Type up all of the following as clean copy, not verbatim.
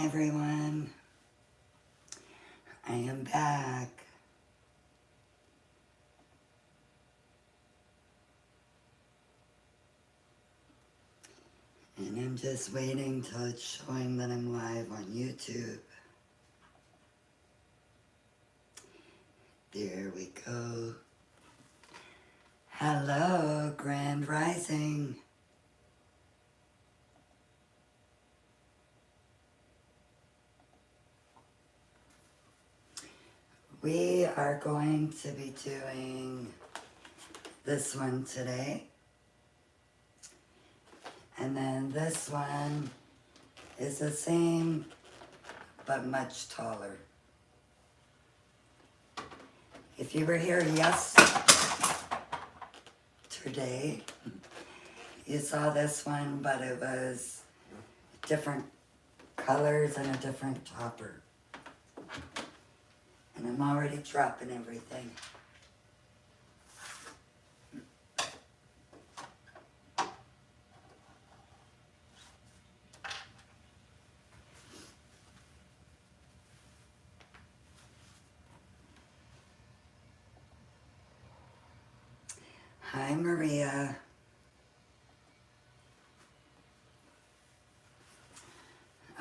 everyone. I am back. And I'm just waiting till it's showing that I'm live on YouTube. There we go. Hello, Grand Rising. We are going to be doing this one today. And then this one is the same, but much taller. If you were here yesterday, you saw this one, but it was different colors and a different topper. And I'm already dropping everything. Hi, Maria.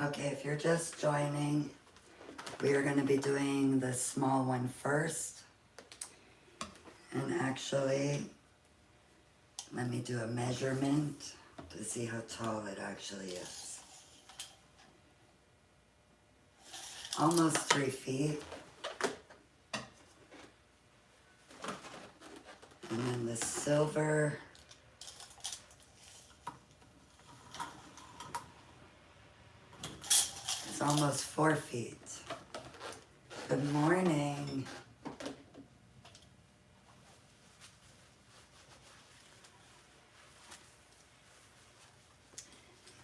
Okay, if you're just joining, we are going to be doing the small one first. And actually, let me do a measurement to see how tall it actually is. Almost 3 feet. And then the silver is almost 4 feet. Good morning.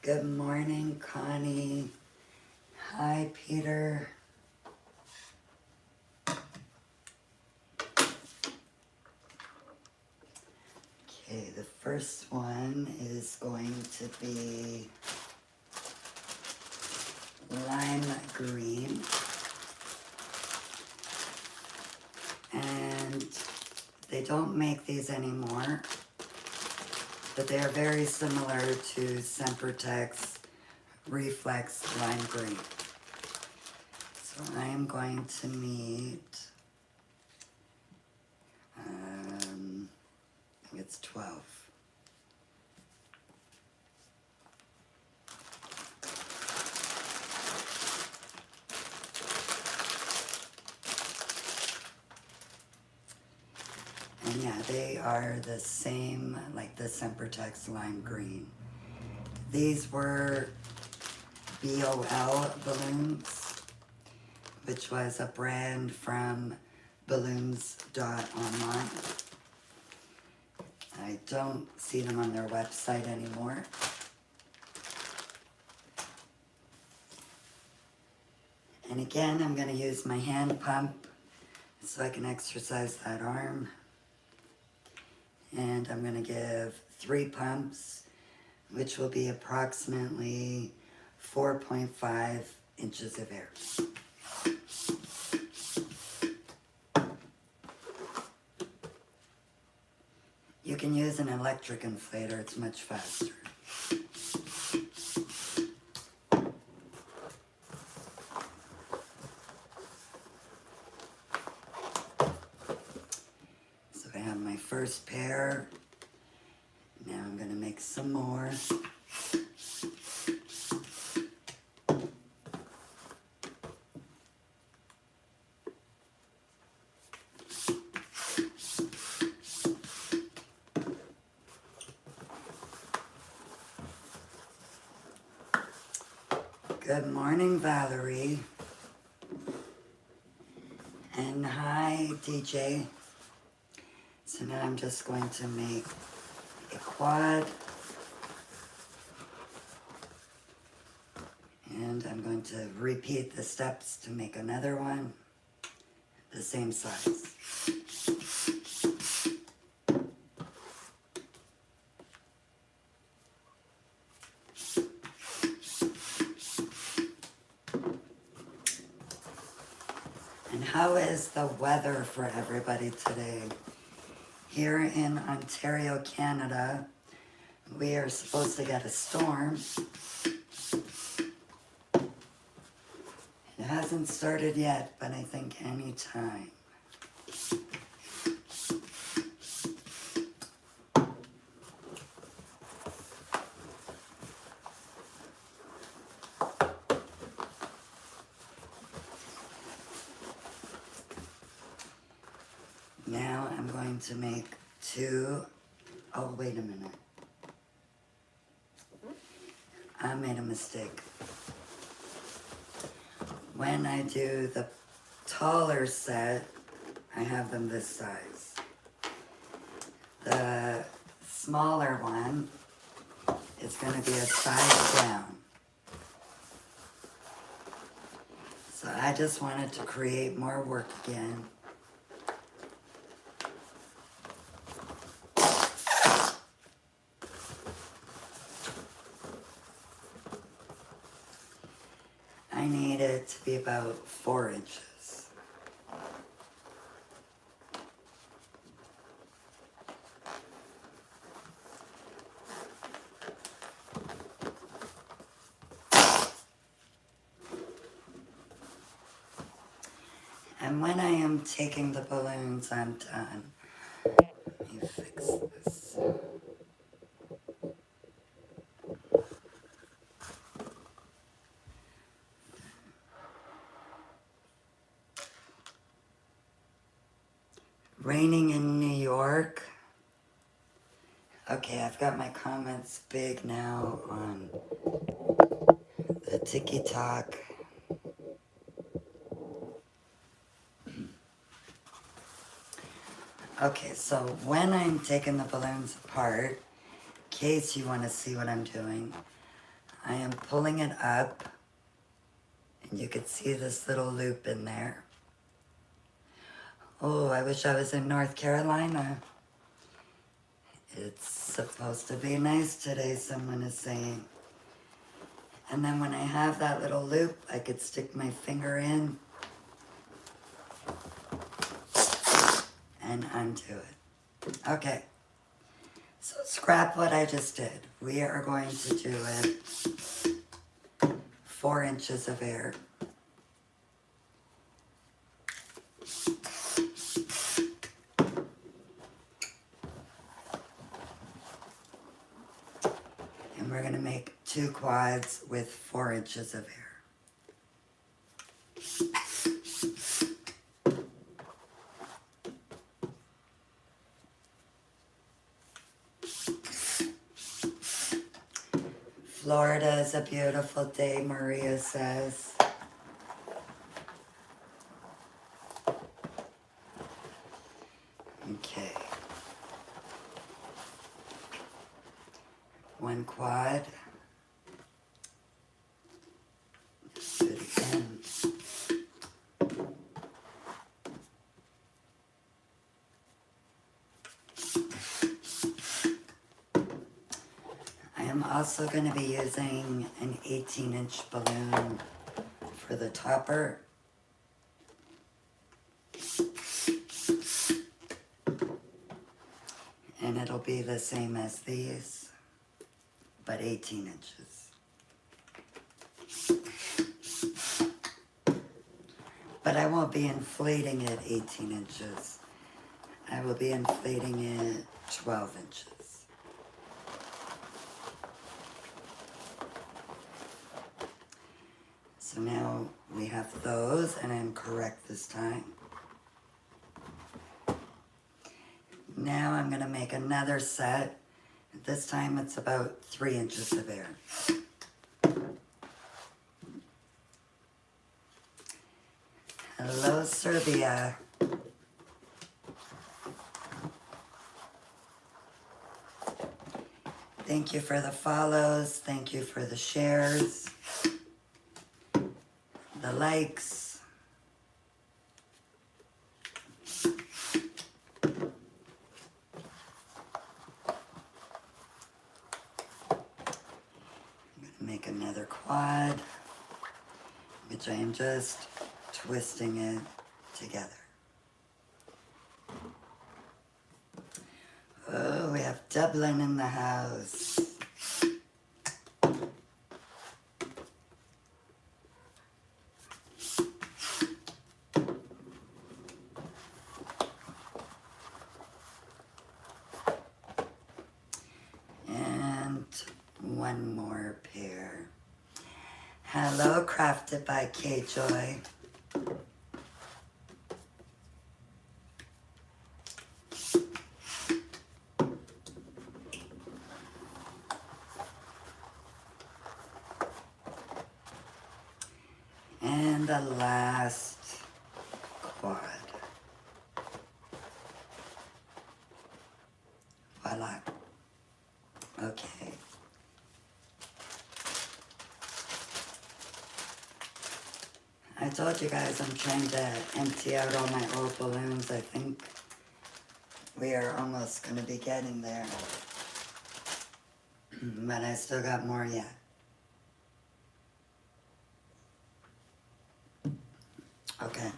Good morning, Connie. Hi, Peter. Okay, the first one is going to be lime green. And they don't make these anymore, but they are very similar to Centerpieces Reflex Lime Green. So I am going to need, I think it's 12. And yeah, they are the same, like the Centerpieces Lime Green. These were BOL balloons, which was a brand from balloons.online. I don't see them on their website anymore. And again, I'm going to use my hand pump so I can exercise that arm. And I'm going to give 3 pumps, which will be approximately 4.5 inches of air. You can use an electric inflator, it's much faster. So I have my first pair. Now I'm going to make some more. Good morning, Valerie. And hi, DJ. So now I'm just going to make a quad. And I'm going to repeat the steps to make another one, the same size. How is the weather for everybody today? Here in Ontario, Canada, we are supposed to get a storm. It hasn't started yet, but I think any time. Now I'm going to make two. Oh, wait a minute. I made a mistake. When I do the taller set, I have them this size. The smaller one is going to be a size down. So I just wanted to create more work again. I need it to be about 4 inches. And when I am taking the balloons, I'm done. Let me fix this. Raining in New York. Okay, I've got my comments big now on the TikTok. Okay, so when I'm taking the balloons apart, in case you want to see what I'm doing, I am pulling it up, and you can see this little loop in there. Oh, I wish I was in North Carolina. It's supposed to be nice today, someone is saying. And then when I have that little loop, I could stick my finger in and undo it. Okay, so scrap what I just did. We are going to do it 4 inches of air. And we're going to make 2 quads with 4 inches of air. Florida is a beautiful day, Maria says. Okay. 1 quad. Do it again. I am also going to be using an 18-inch balloon for the topper. And it'll be the same as these, but 18 inches. But I won't be inflating it 18 inches. I will be inflating it 12 inches. So now we have those, and I'm correct this time. Now I'm going to make another set. This time it's about 3 inches of air. Hello, Serbia. Thank you for the follows. Thank you for the shares, the likes. Make another quad, which I am just twisting it together. Oh, we have Dublin in the house. And one more pair. Hello, Crafted by K-Joy. And the last quad. Voila. Okay. I told you guys I'm trying to empty out all my old balloons. I think we are almost going to be getting there. But I still got more yet. Okay.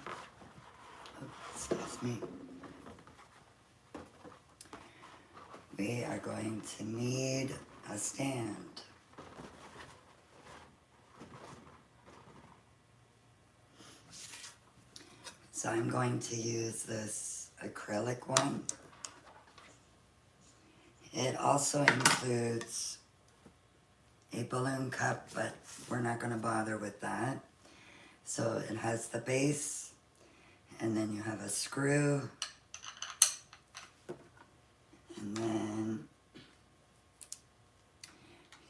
Oh, excuse me. We are going to need a stand. So I'm going to use this acrylic one. It also includes a balloon cup, but we're not going to bother with that. So it has the base, and then you have a screw, and then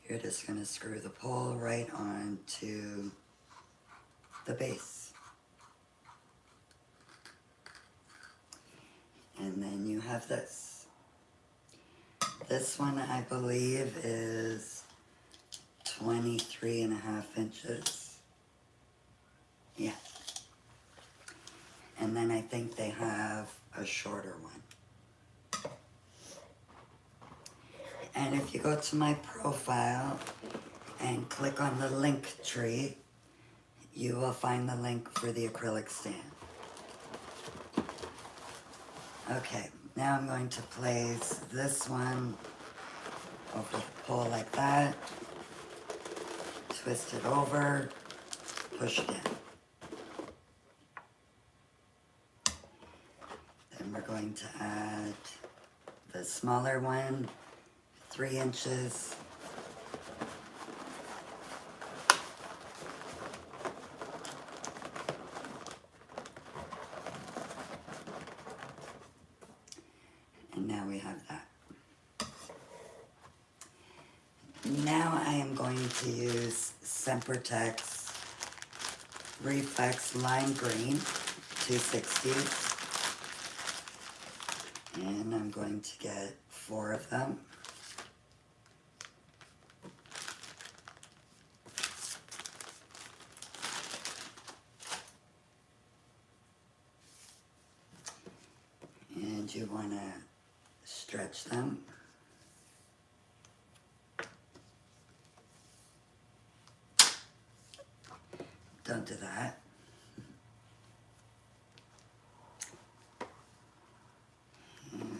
you're just going to screw the pole right onto the base. And then you have this. This one, I believe, is 23.5 inches. Yeah. And then I think they have a shorter one. And if you go to my profile and click on the link tree, you will find the link for the acrylic stand. Okay, now I'm going to place this one over the pole like that, twist it over, push it in. Then we're going to add the smaller one, 3 inches. And now we have that. Now I am going to use Centerpieces Reflex Lime Green 260. And I'm going to get 4 of them. And you want to stretch them. Don't do that. And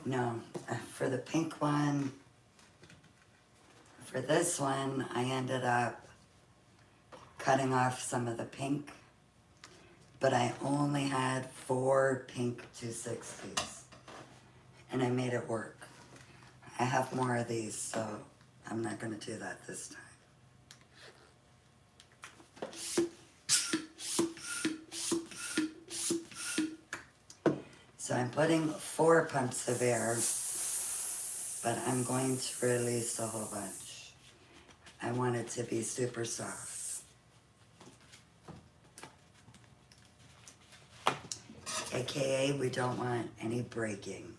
no, for the pink one, for this one, I ended up cutting off some of the pink, but I only had 4 pink 260s, and I made it work. I have more of these, so I'm not going to do that this time. So I'm putting 4 pumps of air, but I'm going to release a whole bunch. I want it to be super soft. AKA, we don't want any breaking.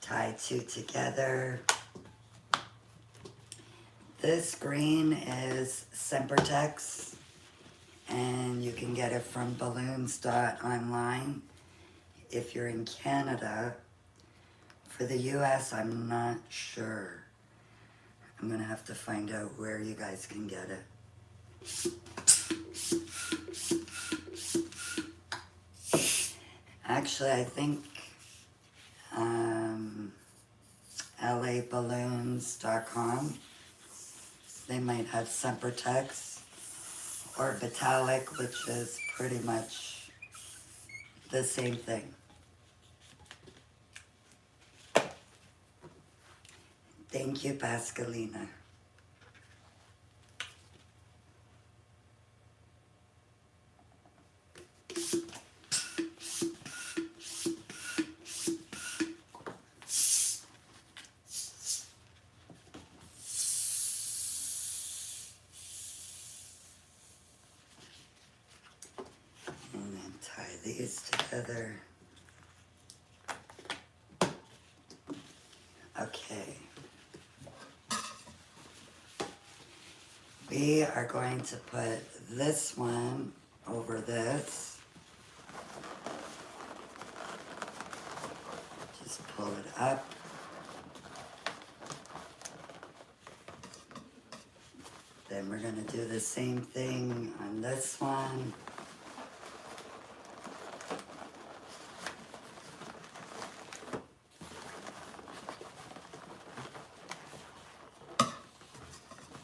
Tie 2 together. This green is Sempertex, and you can get it from balloons.online. If you're in Canada, for the US, I'm not sure. I'm gonna have to find out where you guys can get it. Actually, I think laballoons.com, they might have Sempertex, or Vitalic, which is pretty much the same thing. Thank you, Pascalina. And then tie these together. Okay. We are going to put this one over this. Just pull it up. Then we're going to do the same thing on this one.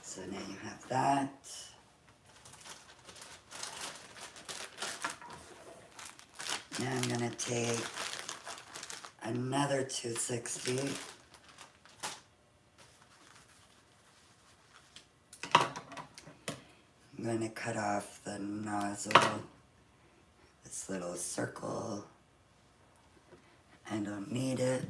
So now you have that. Now I'm going to take another 260. I'm going to cut off the nozzle, this little circle. I don't need it.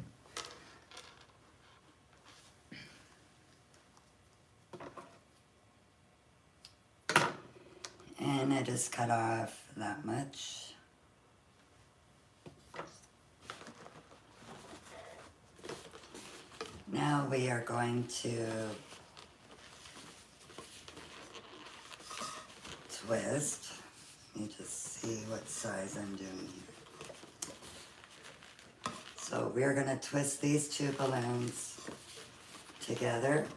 And I just cut off that much. Now we are going to twist. Let me just see what size I'm doing here. So we're going to twist these two balloons together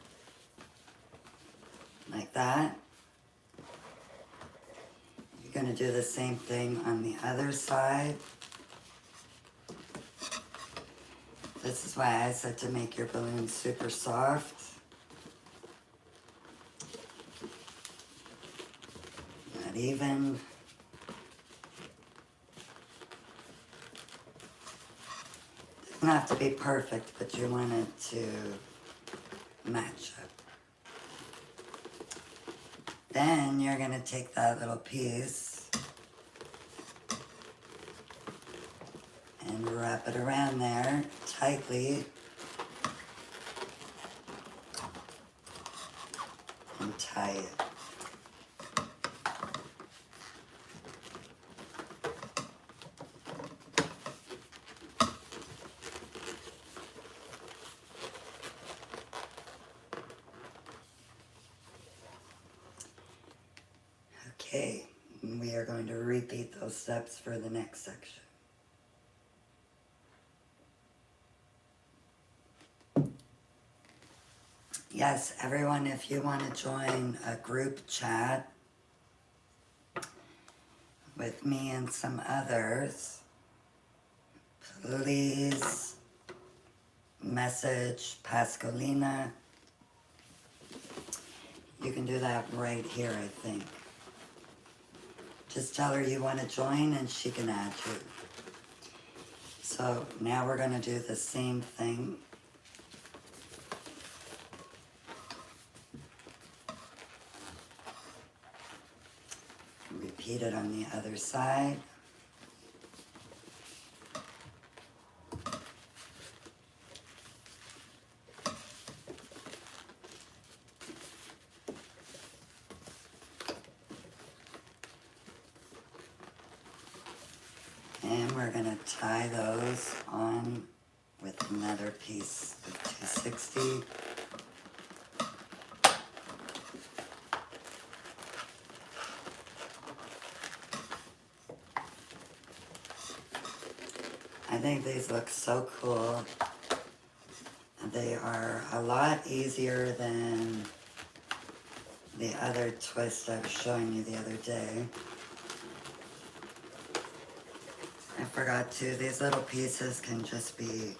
like that. You're going to do the same thing on the other side. This is why I said to make your balloons super soft. Not even. Doesn't have to be perfect, but you want it to match up. Then you're going to take that little piece and wrap it around there tightly and tie it. Okay, and we are going to repeat those steps for the next section. Yes, everyone, if you want to join a group chat with me and some others, please message Pascalina. You can do that right here, I think. Just tell her you want to join and she can add you. So now we're going to do the same thing. Repeat it on the other side. And we're going to tie those on with another piece of 260. think these look so cool. They are a lot easier than the other twist I was showing you the other day. I forgot to, these little pieces can just be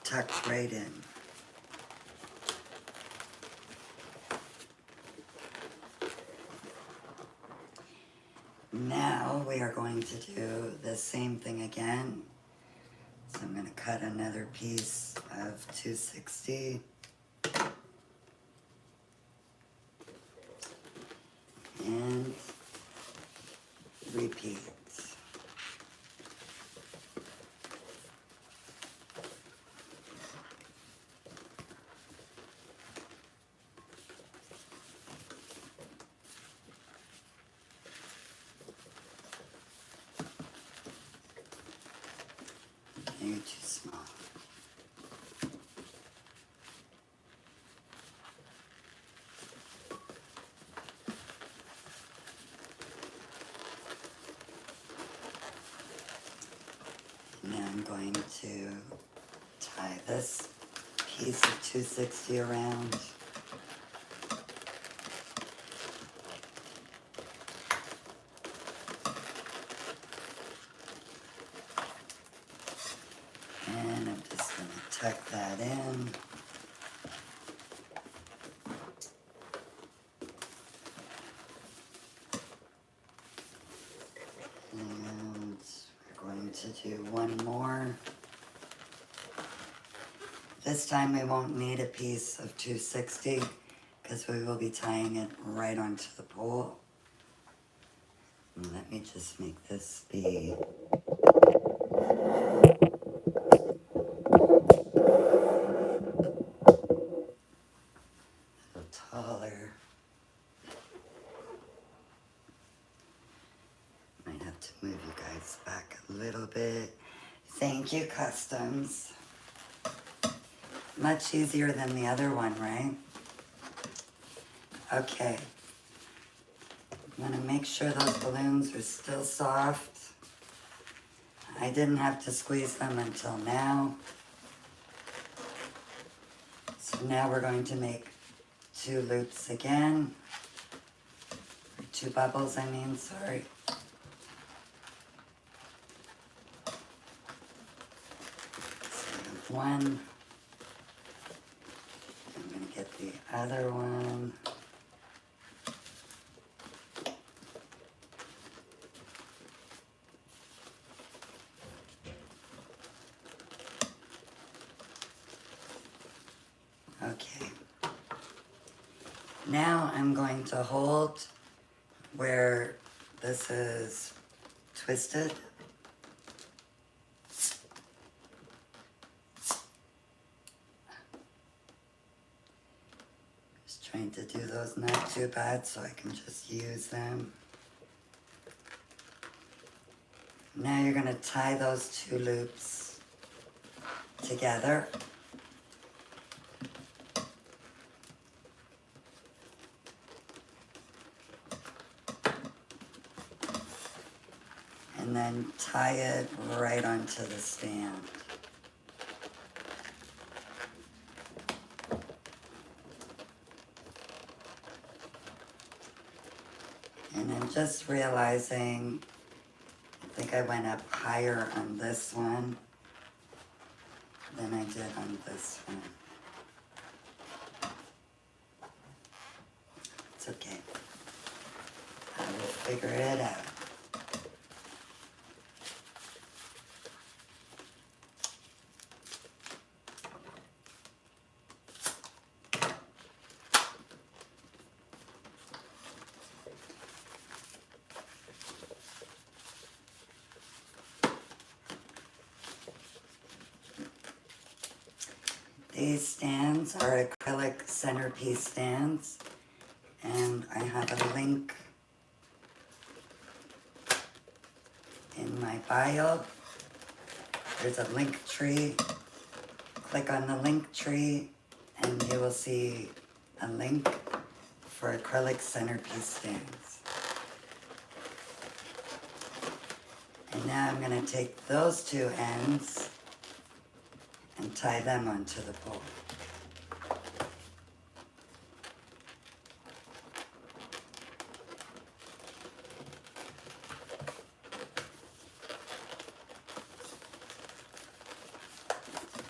tucked right in. Now we are going to do the same thing again. So I'm going to cut another piece of 260. And repeat. You're too small. Now I'm going to tie this piece of 260 around. And I'm just going to tuck that in. And we're going to do one more. This time we won't need a piece of 260 because we will be tying it right onto the pole. And let me just make this be taller. Might have to move you guys back a little bit. Thank you, Customs. Much easier than the other one, right? Okay. I'm gonna make sure those balloons are still soft. I didn't have to squeeze them until now. So now we're going to make 2 loops again. Or 2 bubbles, I mean, sorry. So I have one. I'm going to get the other one. Okay. Now I'm going to hold where this is twisted. Just trying to do those not too bad so I can just use them. Now you're going to tie those 2 loops together. And then tie it right onto the stand. And I'm just realizing, I think I went up higher on this one than I did on this one. It's okay. I will figure it out. These stands are acrylic centerpiece stands, and I have a link in my bio. There's a link tree. Click on the link tree and you will see a link for acrylic centerpiece stands. And now I'm going to take those two ends and tie them onto the pole.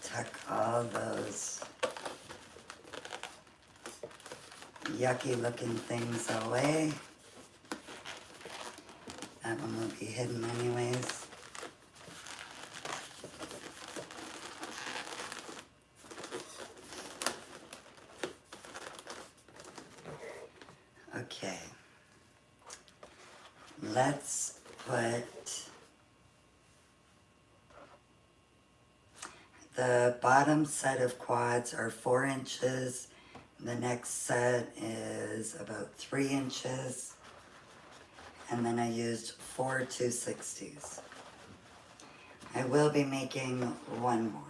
Tuck all those yucky looking things away. That one will be hidden anyways. Okay. Let's put the bottom set of quads are 4 inches. The next set is about 3 inches. And then I used 4 260s. I will be making one more.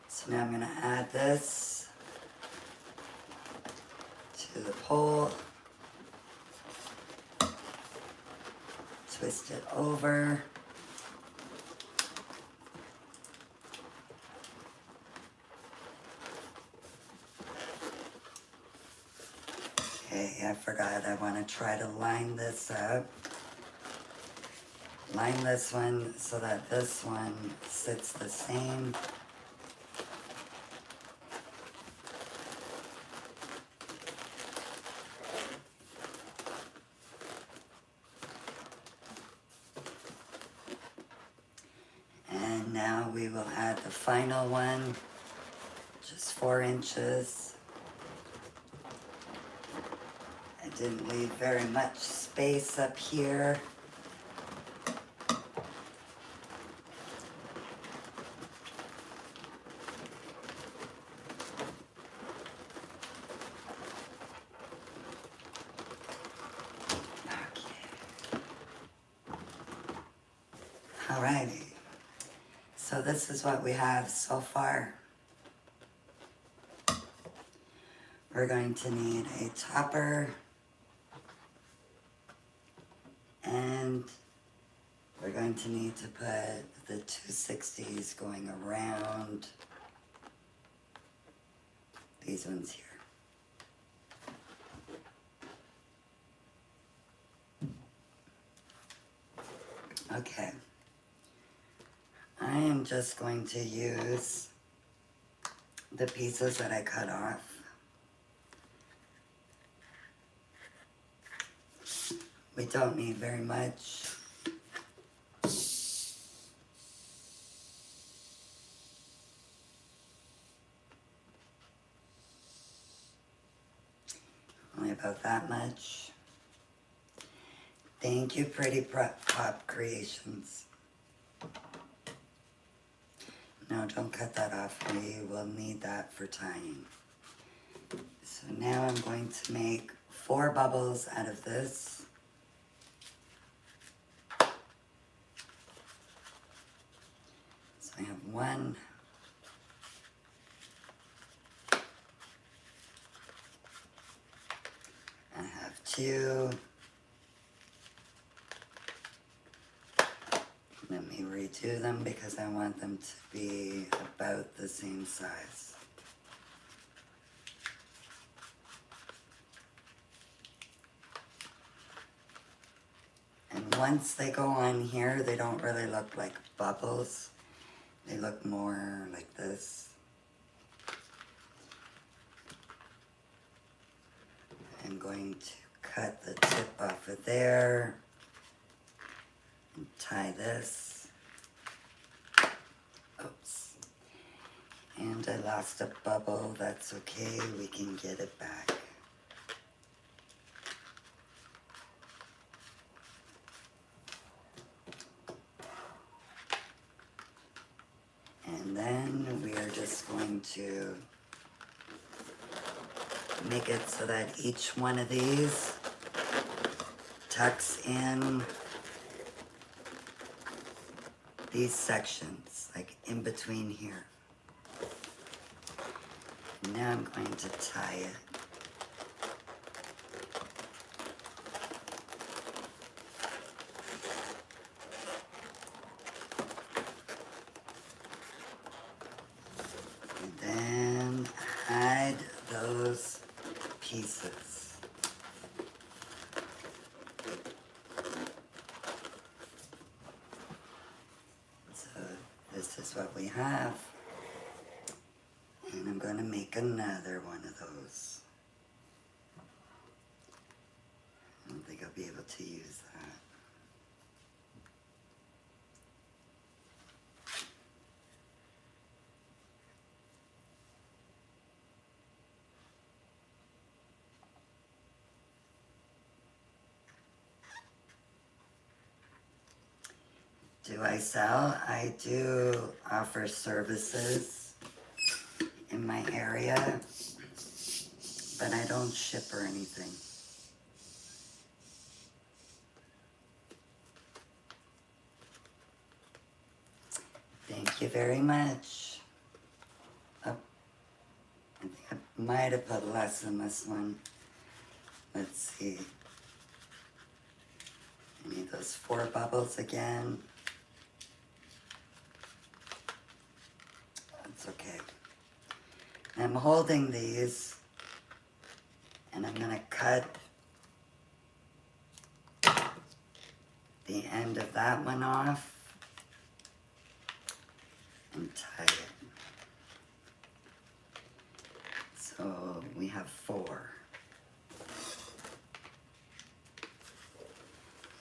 So now I'm going to add this to the pole. Twist it over. Okay, I forgot I want to try to line this up. Line this one so that this one sits the same. And now we will add the final one, just 4 inches. I didn't leave very much space up here. Alrighty, so this is what we have so far. We're going to need a topper, and we're going to need to put the 260s going around these ones here. Okay. I am just going to use the pieces that I cut off. We don't need very much. Only about that much. Thank you, Pretty Pop Creations. No, don't cut that off. We will need that for tying. So now I'm going to make 4 bubbles out of this. So I have 1. I have 2. Let me redo them because I want them to be about the same size. And once they go on here, they don't really look like bubbles. They look more like this. I'm going to cut the tip off of there and tie this. Oops. And I lost a bubble. That's okay. We can get it back. And then we are just going to make it so that each one of these tucks in these sections, like in between here. And now I'm going to tie it. Centerpieces. So this is what we have. And I'm going to make another one of those. I don't think I'll be able to use that. Do I sell? I do offer services in my area, but I don't ship or anything. Thank you very much. Oh, I think I might have put less in this one. Let's see. I need those 4 bubbles again. That's okay. I'm holding these and I'm gonna cut the end of that one off and tie it. So we have 4.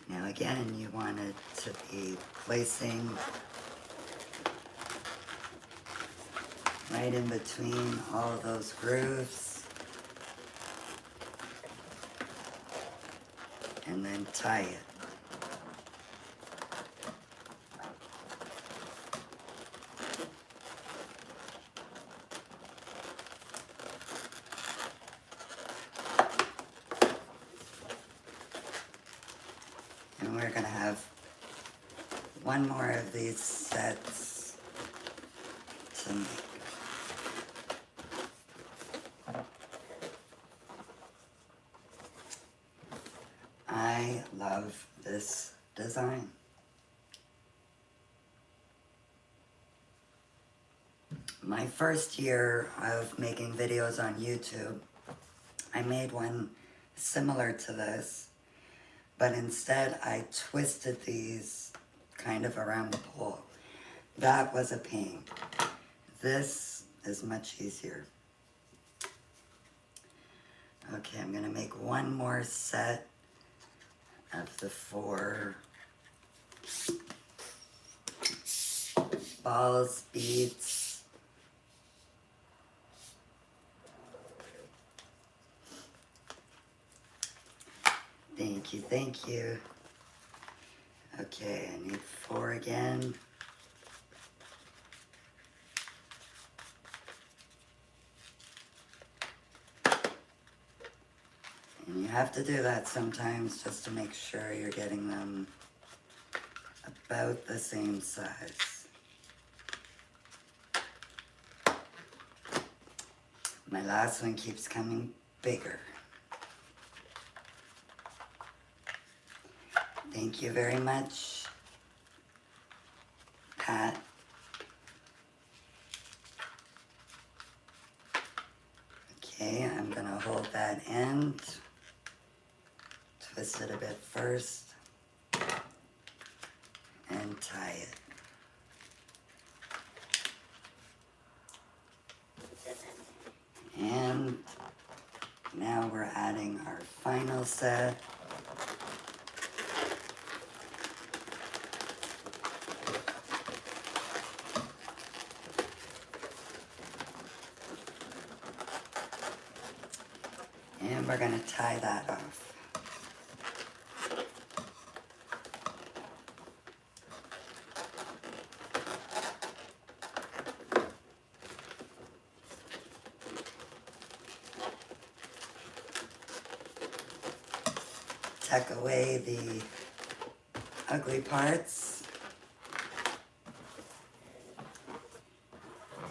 Now again, you want it to be placing right in between all of those grooves, and then tie it. And we're going to have one more of these sets to make. I love this design. My first year of making videos on YouTube, I made one similar to this, but instead I twisted these kind of around the pole. That was a pain. This is much easier. Okay, I'm gonna make one more set of the 4 balls, beads. Thank you, thank you. Okay, I need 4 again. And you have to do that sometimes just to make sure you're getting them about the same size. My last one keeps coming bigger. Thank you very much, Pat. Okay, I'm gonna hold that end, twist it a bit first, and tie it. And now we're adding our final set. And we're going to tie that off. Tuck away the ugly parts.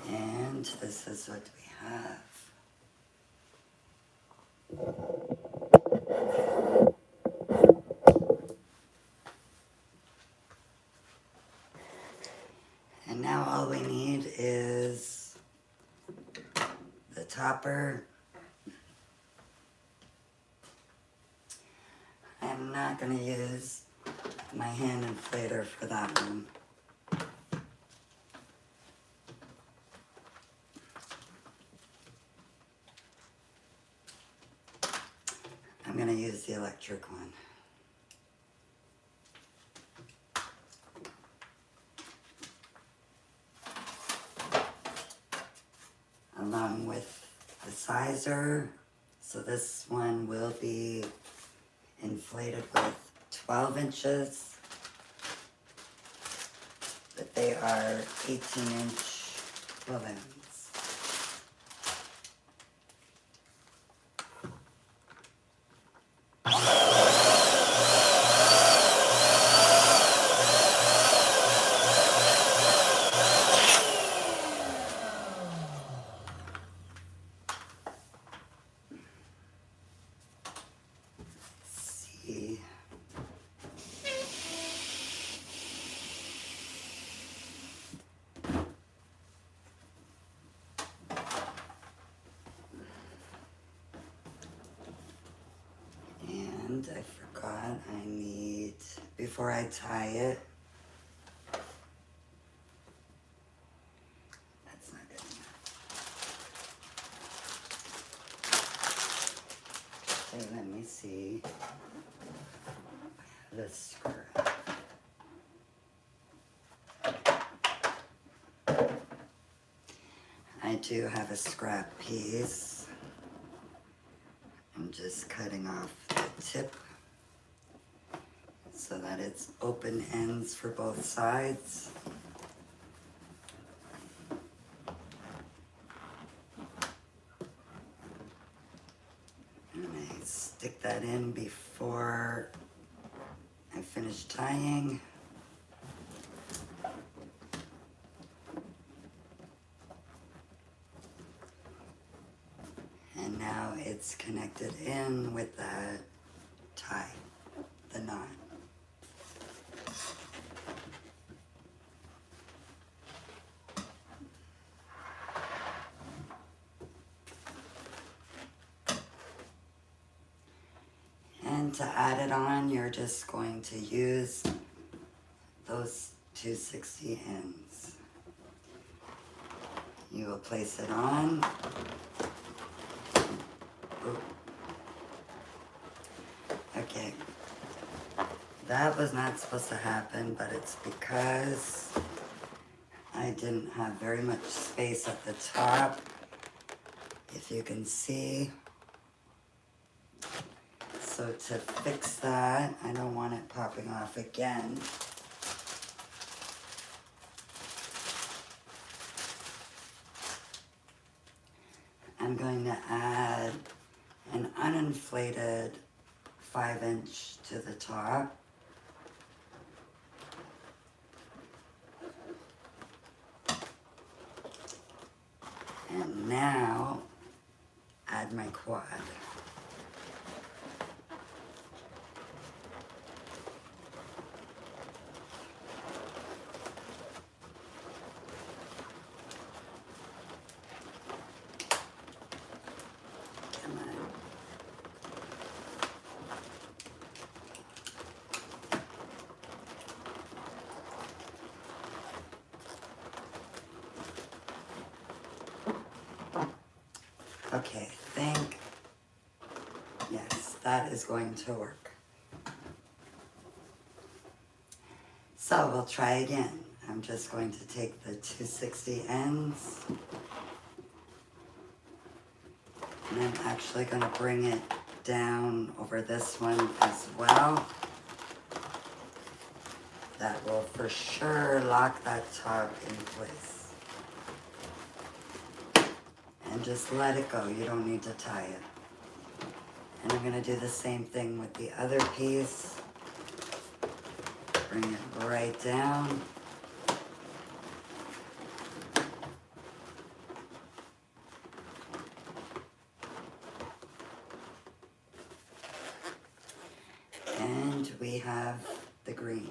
And this is what we have. And now all we need is the topper I'm not going to use my hand inflator for that one. I'm going to use the electric one. Along with the sizer. So this one will be inflated with 12 inches, but they are 18-inch balloons. See. And I forgot I need, before I tie it, that's not good enough. Okay, let me see the scrap. I do have a scrap piece. I'm just cutting off the tip so that it's open ends for both sides. And I stick that in before I finish tying. And now it's connected in with the tie, the knot. And to add it on, you're just going to use those 260 ends. You will place it on. Ooh. Okay, that was not supposed to happen, but it's because I didn't have very much space at the top, if you can see. So to fix that, I don't want it popping off again. I'm going to add an uninflated 5-inch to the top. And now add my quad. Come on. Okay, yes, that is going to work. So we'll try again. I'm just going to take the 260 ends, and I'm actually going to bring it down over this one as well. That will for sure lock that top in place. And just let it go, you don't need to tie it. And I'm going to do the same thing with the other piece. Bring it right down. And we have the green.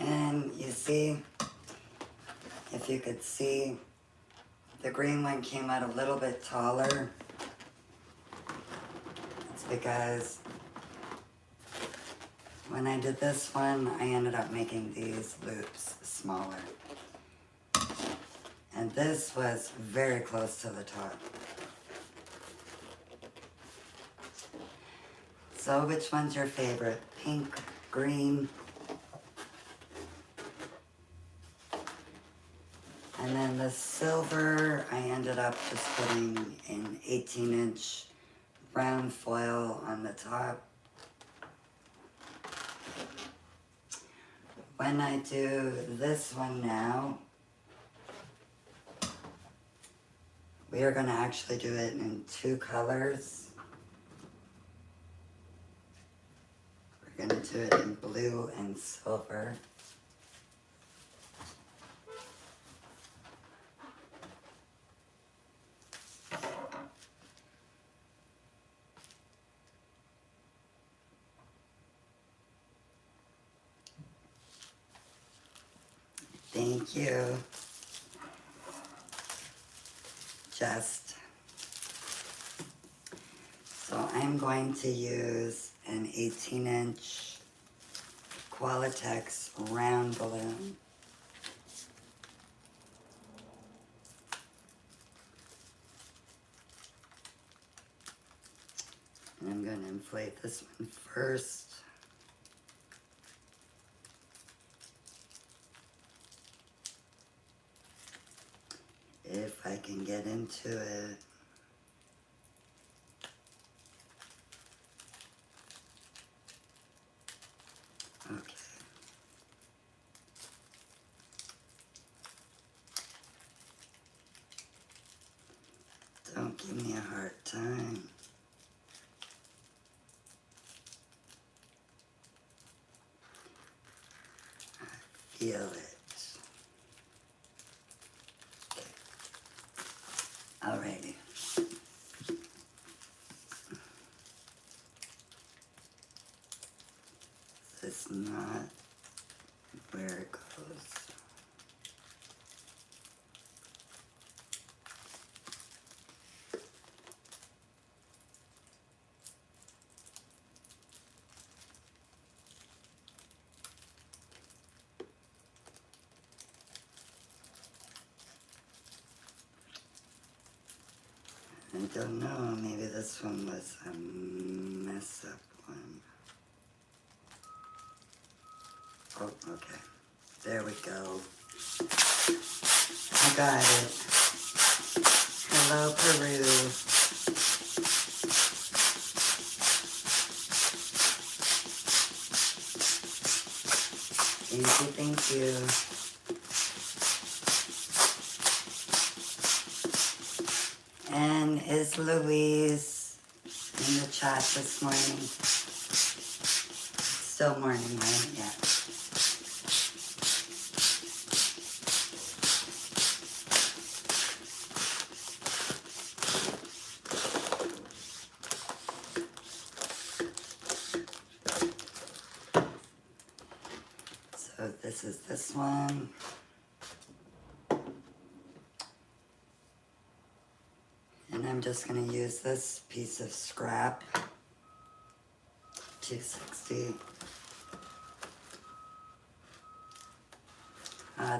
And you see, if you could see, the green one came out a little bit taller. It's because when I did this one, I ended up making these loops smaller. And this was very close to the top. So which one's your favorite? Pink, green? And then the silver, I ended up just putting an 18-inch round foil on the top. When I do this one now, we are going to actually do it in 2 colors. We're going to do it in blue and silver. Thank you. Just. So I'm going to use an 18-inch Qualitex round balloon. And I'm going to inflate this one first. If I can get into it. Okay. Don't give me a hard time. I feel it. Alrighty. This is not where it goes. I don't know, maybe this one was a mess up one. Oh, okay. There we go. I got it. Hello, Peru. Thank you. And is Louise in the chat this morning? Still morning, right? Yeah. So this is this one. And I'm just going to use this piece of scrap, 260.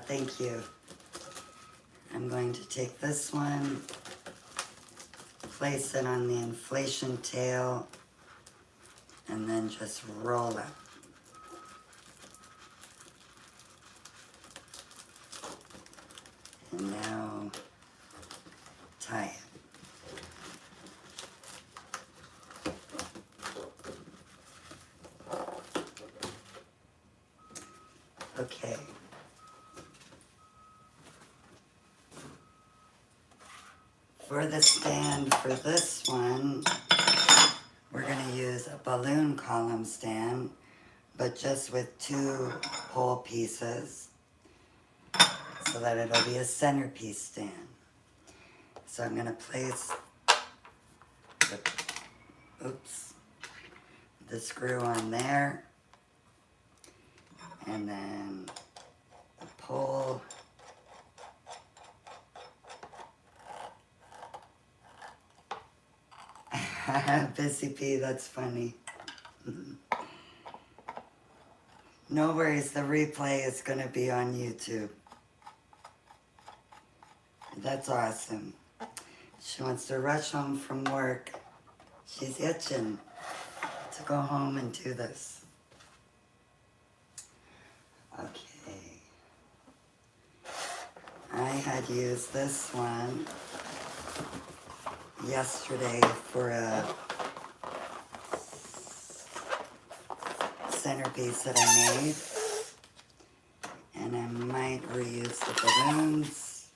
Thank you. I'm going to take this one, place it on the inflation tail, and then just roll it. And now tie it. Okay. For the stand for this one, we're going to use a balloon column stand, but just with 2 pole pieces so that it'll be a centerpiece stand. So I'm going to place the screw on there, and then the pole Busy Bee, that's funny. No worries, the replay is going to be on YouTube. That's awesome. She wants to rush home from work. She's itching to go home and do this. Okay. I had used this one yesterday for a centerpiece that I made. And I might reuse the balloons,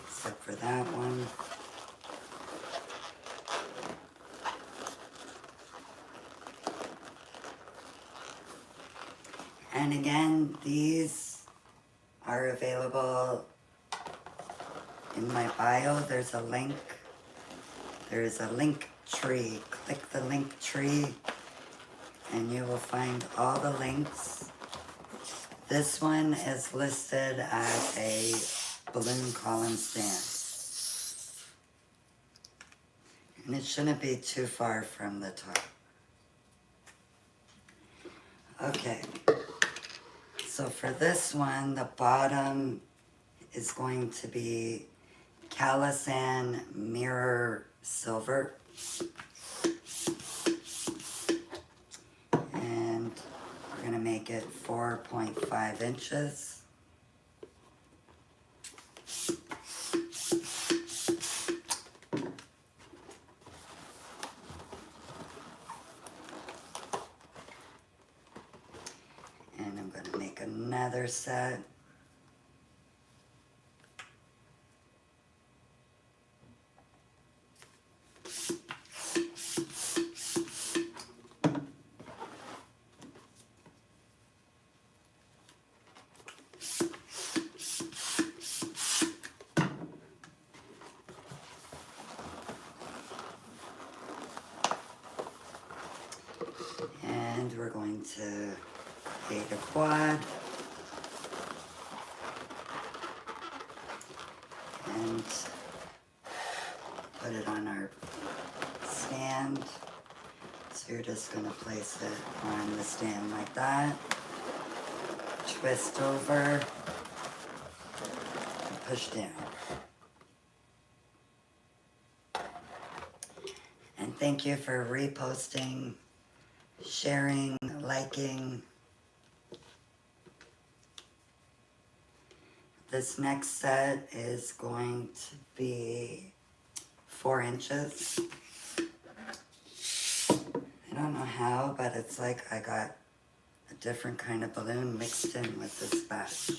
except for that one. And again, these are available in my bio. There's a link. There's a link tree. Click the link tree and you will find all the links. This one is listed as a balloon column stand. And it shouldn't be too far from the top. Okay. So for this one, the bottom is going to be Calasan Mirror Silver. And we're going to make it 4.5 inches. And I'm going to make another set. And we're going to create a quad. And put it on our stand. So you're just going to place it on the stand like that. Twist over and push down. And thank you for reposting, sharing, liking. This next set is going to be 4 inches. I don't know how, but it's like I got a different kind of balloon mixed in with this batch.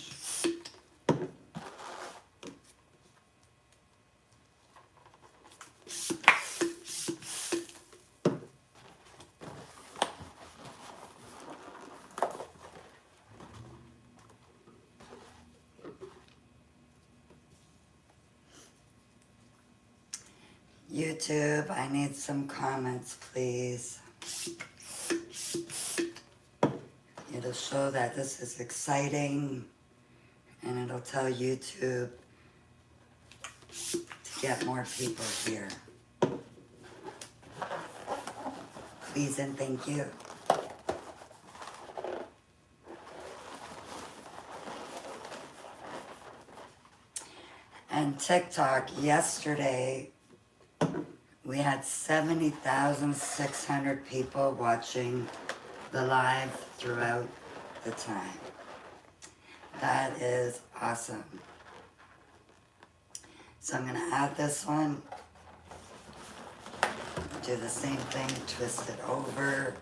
YouTube, I need some comments, please. It'll show that this is exciting, and it'll tell YouTube to get more people here. Please and thank you. And TikTok, yesterday, we had 70,600 people watching the live throughout the time. That is awesome. So I'm going to add this one. Do the same thing, twist it over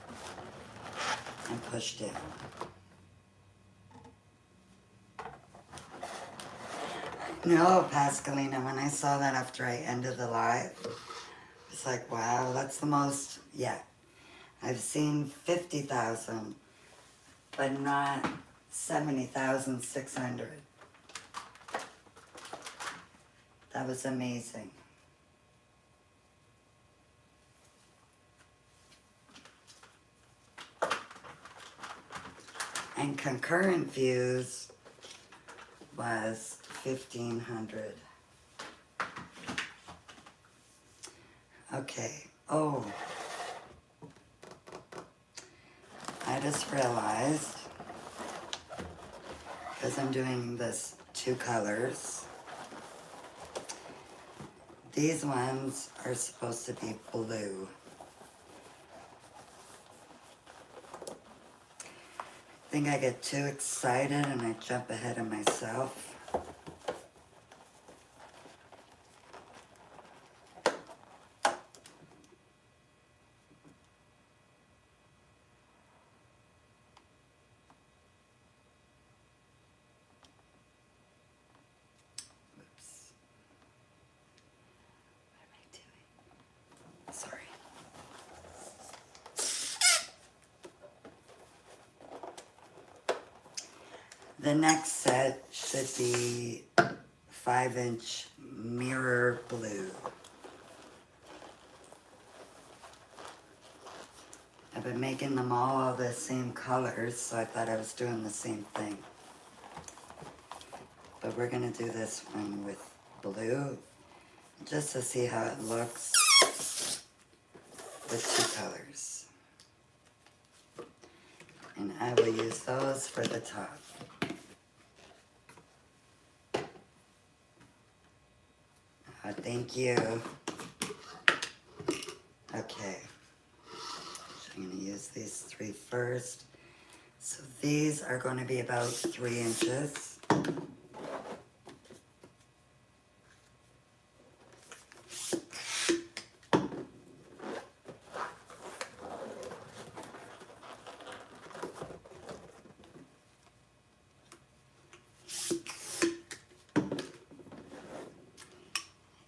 and push down. No, Pascalina, when I saw that after I ended the live, it's like, wow, that's the most yet. I've seen 50,000, but not 70,600. That was amazing. And concurrent views was 1,500. Okay. Oh, I just realized, because I'm doing this 2 colors, these ones are supposed to be blue. I think I get too excited and I jump ahead of myself. Oops. What am I doing? Sorry. The next set should be 5-inch mirror blue. I've been making them all the same colors, so I thought I was doing the same thing. But we're gonna do this one with blue, just to see how it looks with 2 colors. And I will use those for the top. Thank you. Okay. So I'm going to use these 3 first. So these are going to be about 3 inches.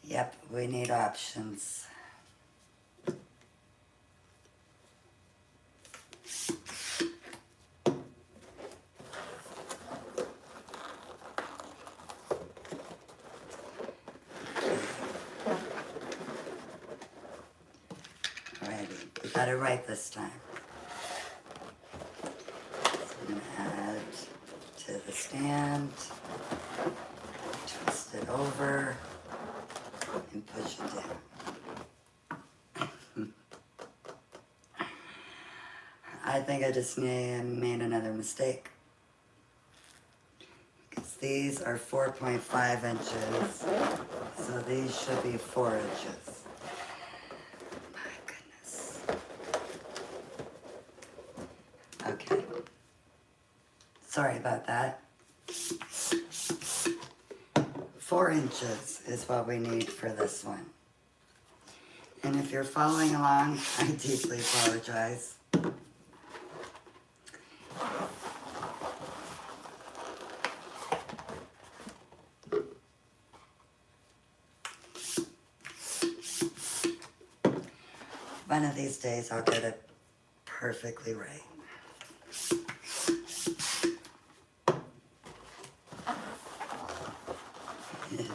Yep, we need options. Alrighty, we got it right this time. So I'm going to add to the stand, twist it over, and push it down. I think I just made another mistake. Because these are 4.5 inches, so these should be 4 inches. My goodness. Okay. Sorry about that. 4 inches is what we need for this one. And if you're following along, I deeply apologize. One of these days I'll get it perfectly right.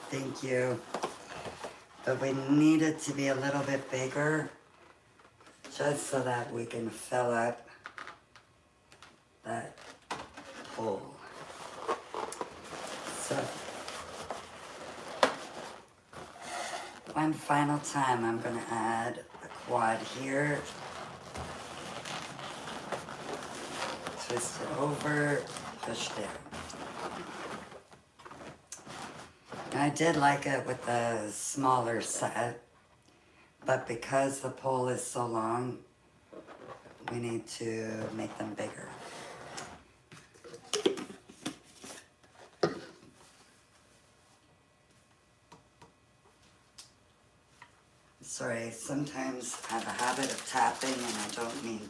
Thank you. But we need it to be a little bit bigger, just so that we can fill up that hole. So, one final time I'm going to add a quad here. Twist it over, push down. I did like it with the smaller set, but because the pole is so long, we need to make them bigger. Sorry, sometimes I have a habit of tapping and I don't mean to.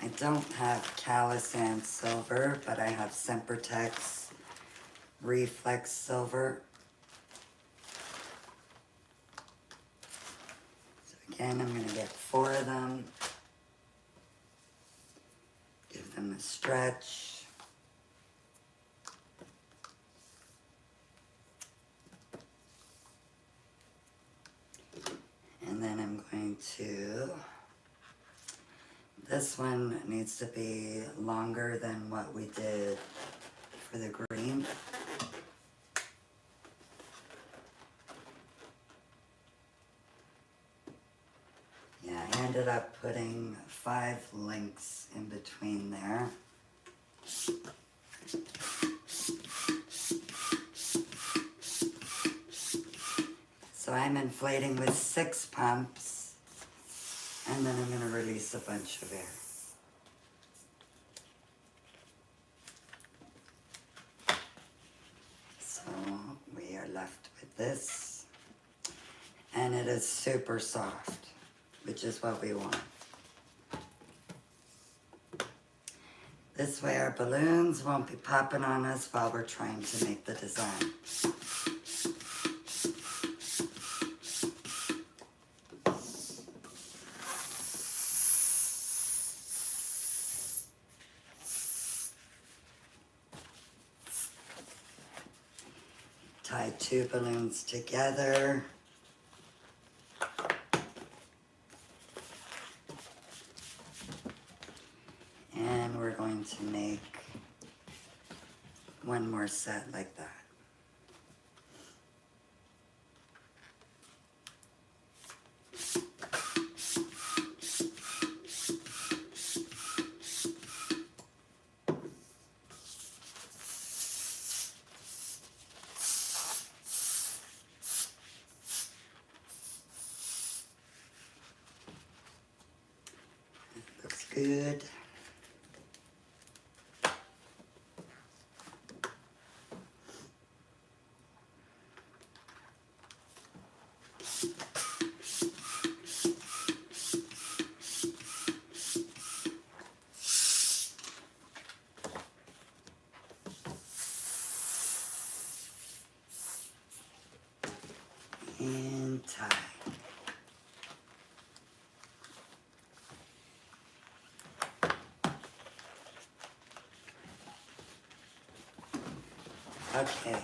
I don't have Calisand silver, but I have Sempertex Reflex silver. So again, I'm going to get 4 of them. Give them a stretch. And then I'm going to... This one needs to be longer than what we did for the green. ended up putting 5 links in between there. So I'm inflating with 6 pumps, and then I'm going to release a bunch of air. So we are left with this, and it is super soft, which is what we want. This way our balloons won't be popping on us while we're trying to make the design. Tie 2 balloons together. And we're going to make one more set like that. Looks good. And tie. Okay,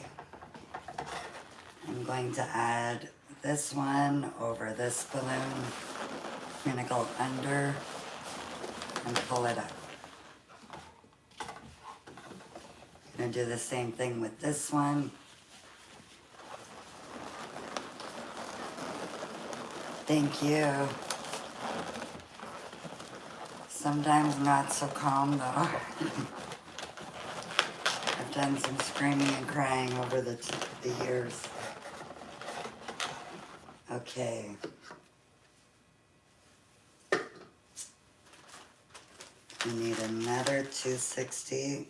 I'm going to add this one over this balloon. I'm going to go under and pull it up. I'm going to do the same thing with this one. Thank you. Sometimes not so calm though. I've done some screaming and crying over the years. Okay. We need another 260.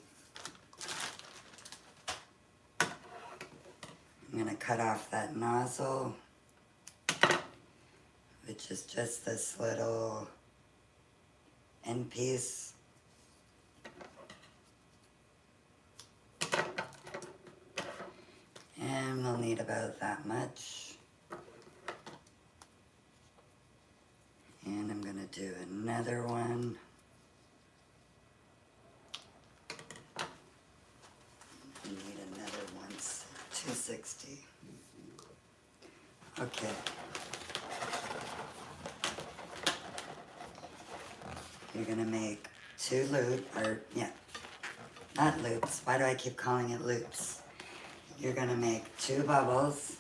I'm going to cut off that nozzle, which is just this little end piece. And we'll need about that much. And I'm going to do another one. I need another 260. Okay. You're going to make 2 loops, or yeah, not loops. Why do I keep calling it loops? You're going to make 2 bubbles.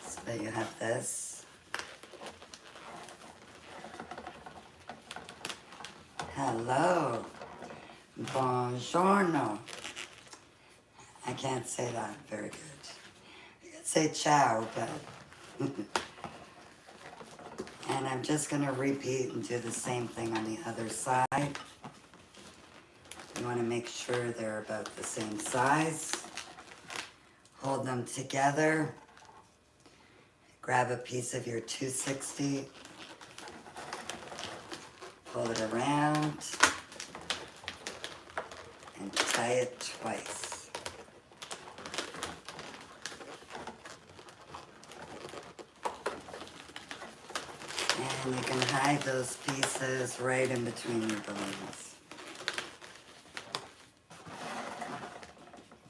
So that you have this. Hello. Buongiorno. I can't say that very good. I can say ciao, but... And I'm just going to repeat and do the same thing on the other side. You want to make sure they're about the same size. Hold them together. Grab a piece of your 260. Pull it around. And tie it twice. And you can hide those pieces right in between your balloons.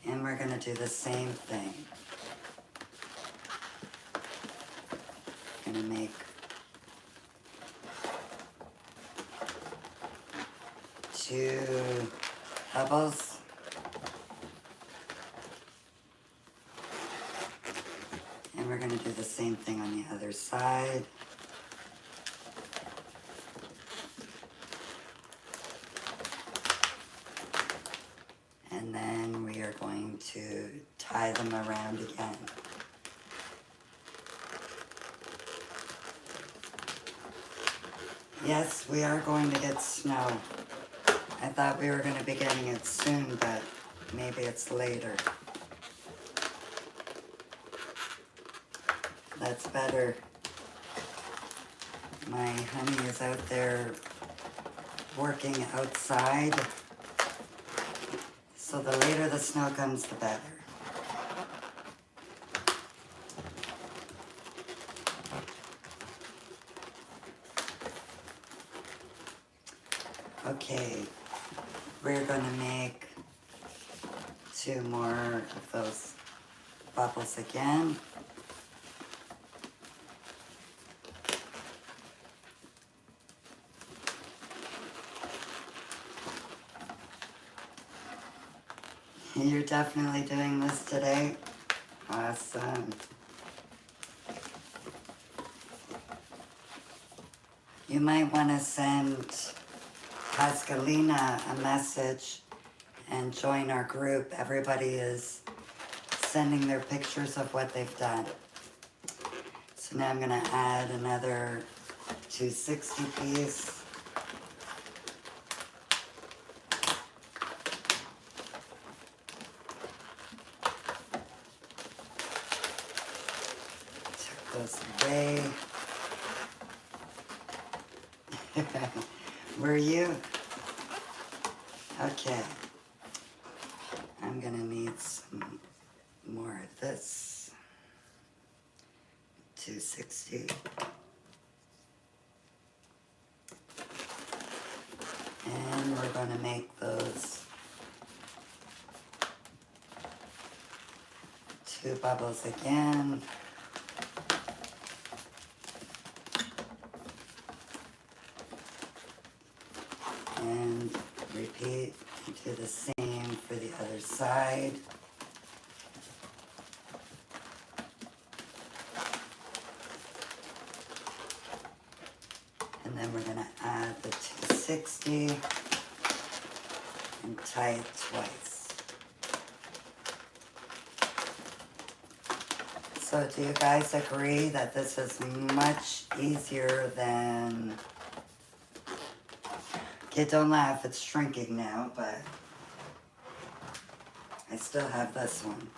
And we're going to do the same thing. Going to make 2 bubbles. we're going to do the same thing on the other side. And then we are going to tie them around again. Yes, we are going to get snow. I thought we were going to be getting it soon, but maybe it's later. That's better. My honey is out there working outside. So the later the snow comes, the better. Okay, we're going to make 2 more of those bubbles again. You're definitely doing this today? Awesome. You might want to send Pascalina a message and join our group. Everybody is sending their pictures of what they've done. So now I'm going to add another 260 piece. Took those away. Were you? Okay. I'm going to need some more of this. 260. And we're going to make those 2 bubbles again. And repeat and do the same for the other side. And then we're going to add the 260 and tie it twice. So do you guys agree that this is much easier than... Okay, don't laugh, it's shrinking now, but I still have this one.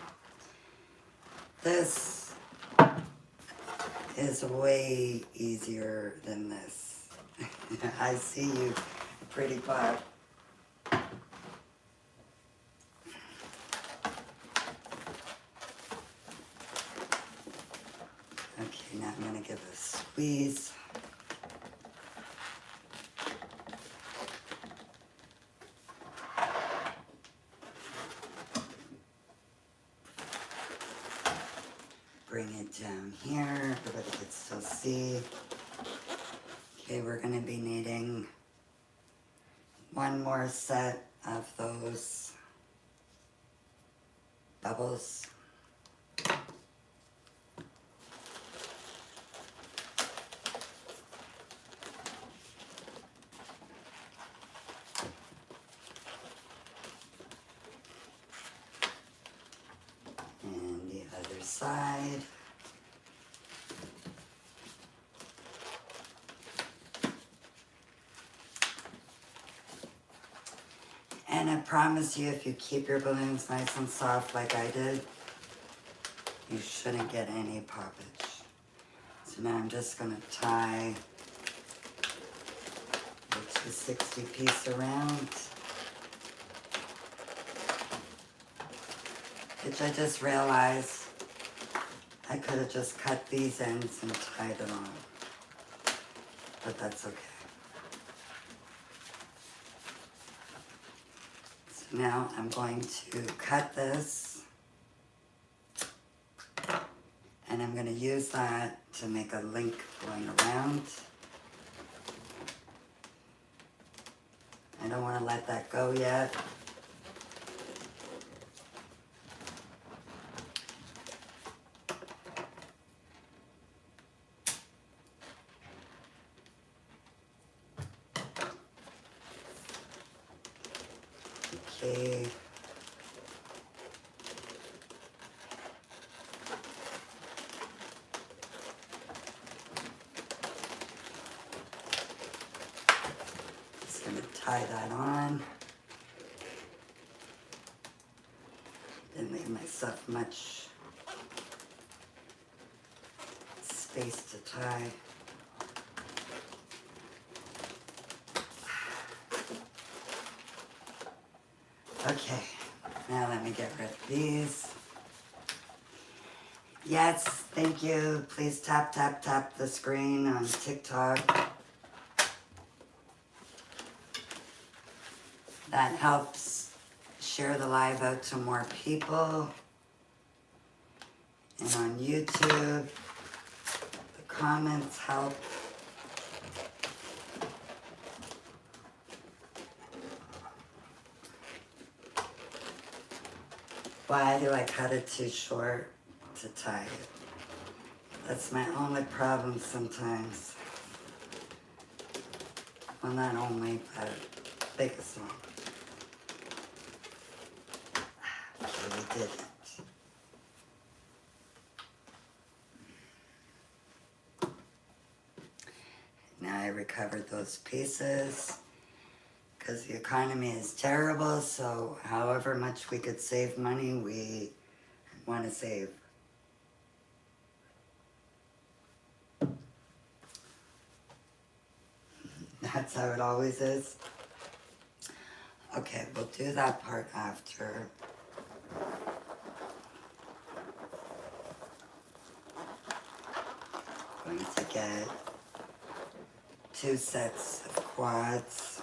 This is way easier than this. I see you, pretty Bob. Okay, now I'm going to give it a squeeze. Bring it down here, everybody can still see. Okay, we're going to be needing 1 more set of those bubbles. And the other side. And I promise you, if you keep your balloons nice and soft like I did, you shouldn't get any poppage. So now I'm just going to tie the 260 piece around. Which I just realized I could have just cut these ends and tied it on. But that's okay. So now I'm going to cut this. And I'm going to use that to make a link going around. I don't want to let that go yet. quickly. Just gonna tie that on. Didn't leave myself much space to tie. Okay, now let me get rid of these. Yes, thank you. Please tap, tap, tap the screen on TikTok. That helps share the live out to more people. And on YouTube, the comments help. Why do I cut it too short to tie it? That's my only problem sometimes. Well, not only, but biggest one. Okay, we did it. Now I recovered those pieces because the economy is terrible, so however much we could save money, we want to save. That's how it always is. Okay, we'll do that part after. Going to get 2 sets of quads.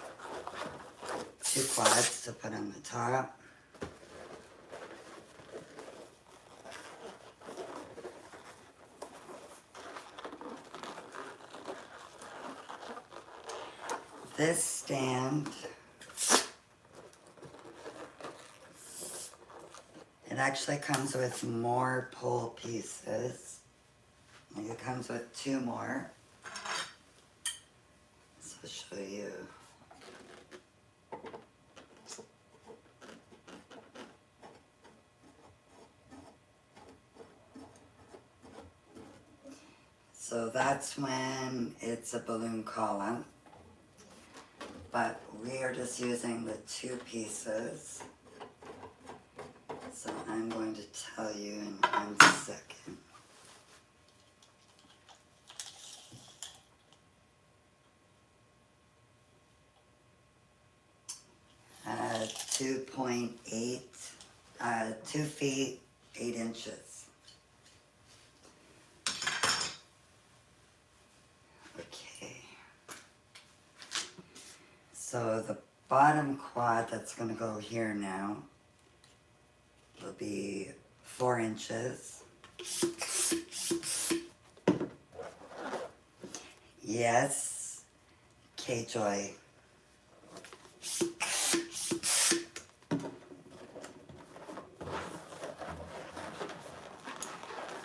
2 quads to put on the top. This stand, it actually comes with more pole pieces. Like it comes with 2 more. So I'll show you. So that's when it's a balloon column. But we are just using the 2 pieces. So I'm going to tell you in 1 second. Uh, 2.8, 2 feet, 8 inches. Okay. So the bottom quad that's going to go here now will be 4 inches. Yes, K-Joy.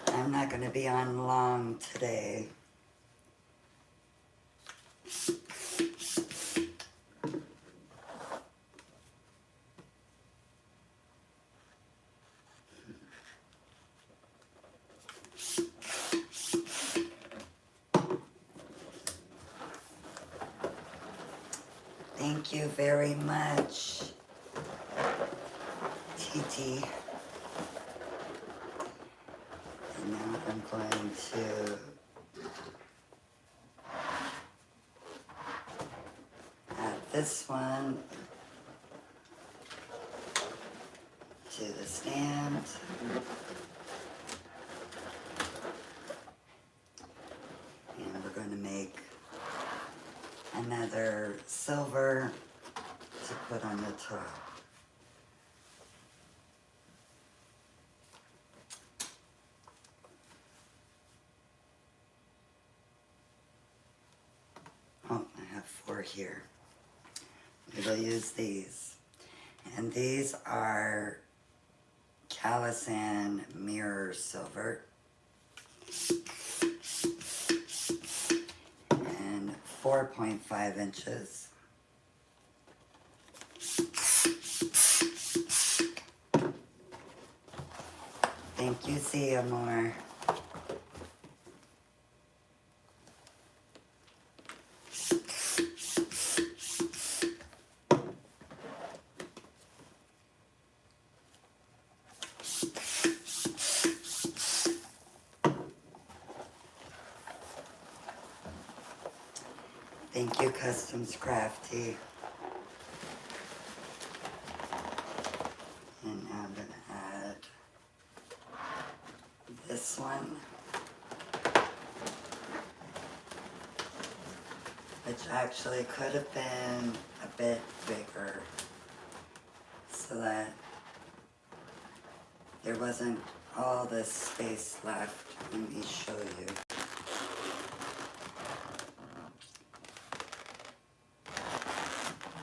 I'm not going to be on long today. Thank you very much, TT. And now I'm going to add this one to the stand. And we're going to make another silver to put on the top. Oh, I have 4 here. We will use these. And these are Calisan mirror silver. And 4.5 inches. Thank you, see you more. Thank you, Customs Crafty. And now I'm gonna add this one, which actually could have been a bit bigger so that there wasn't all this space left. Let me show you.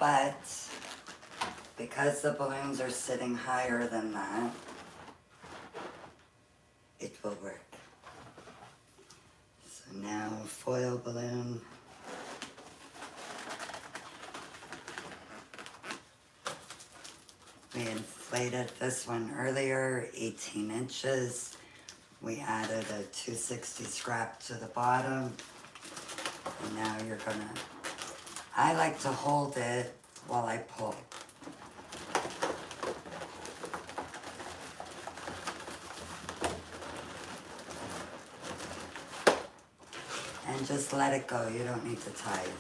But because the balloons are sitting higher than that, it will work. So now foil balloon. We inflated this one earlier, 18 inches. We added a 260 scrap to the bottom. And now you're gonna, I like to hold it while I pull. And just let it go, you don't need to tie it.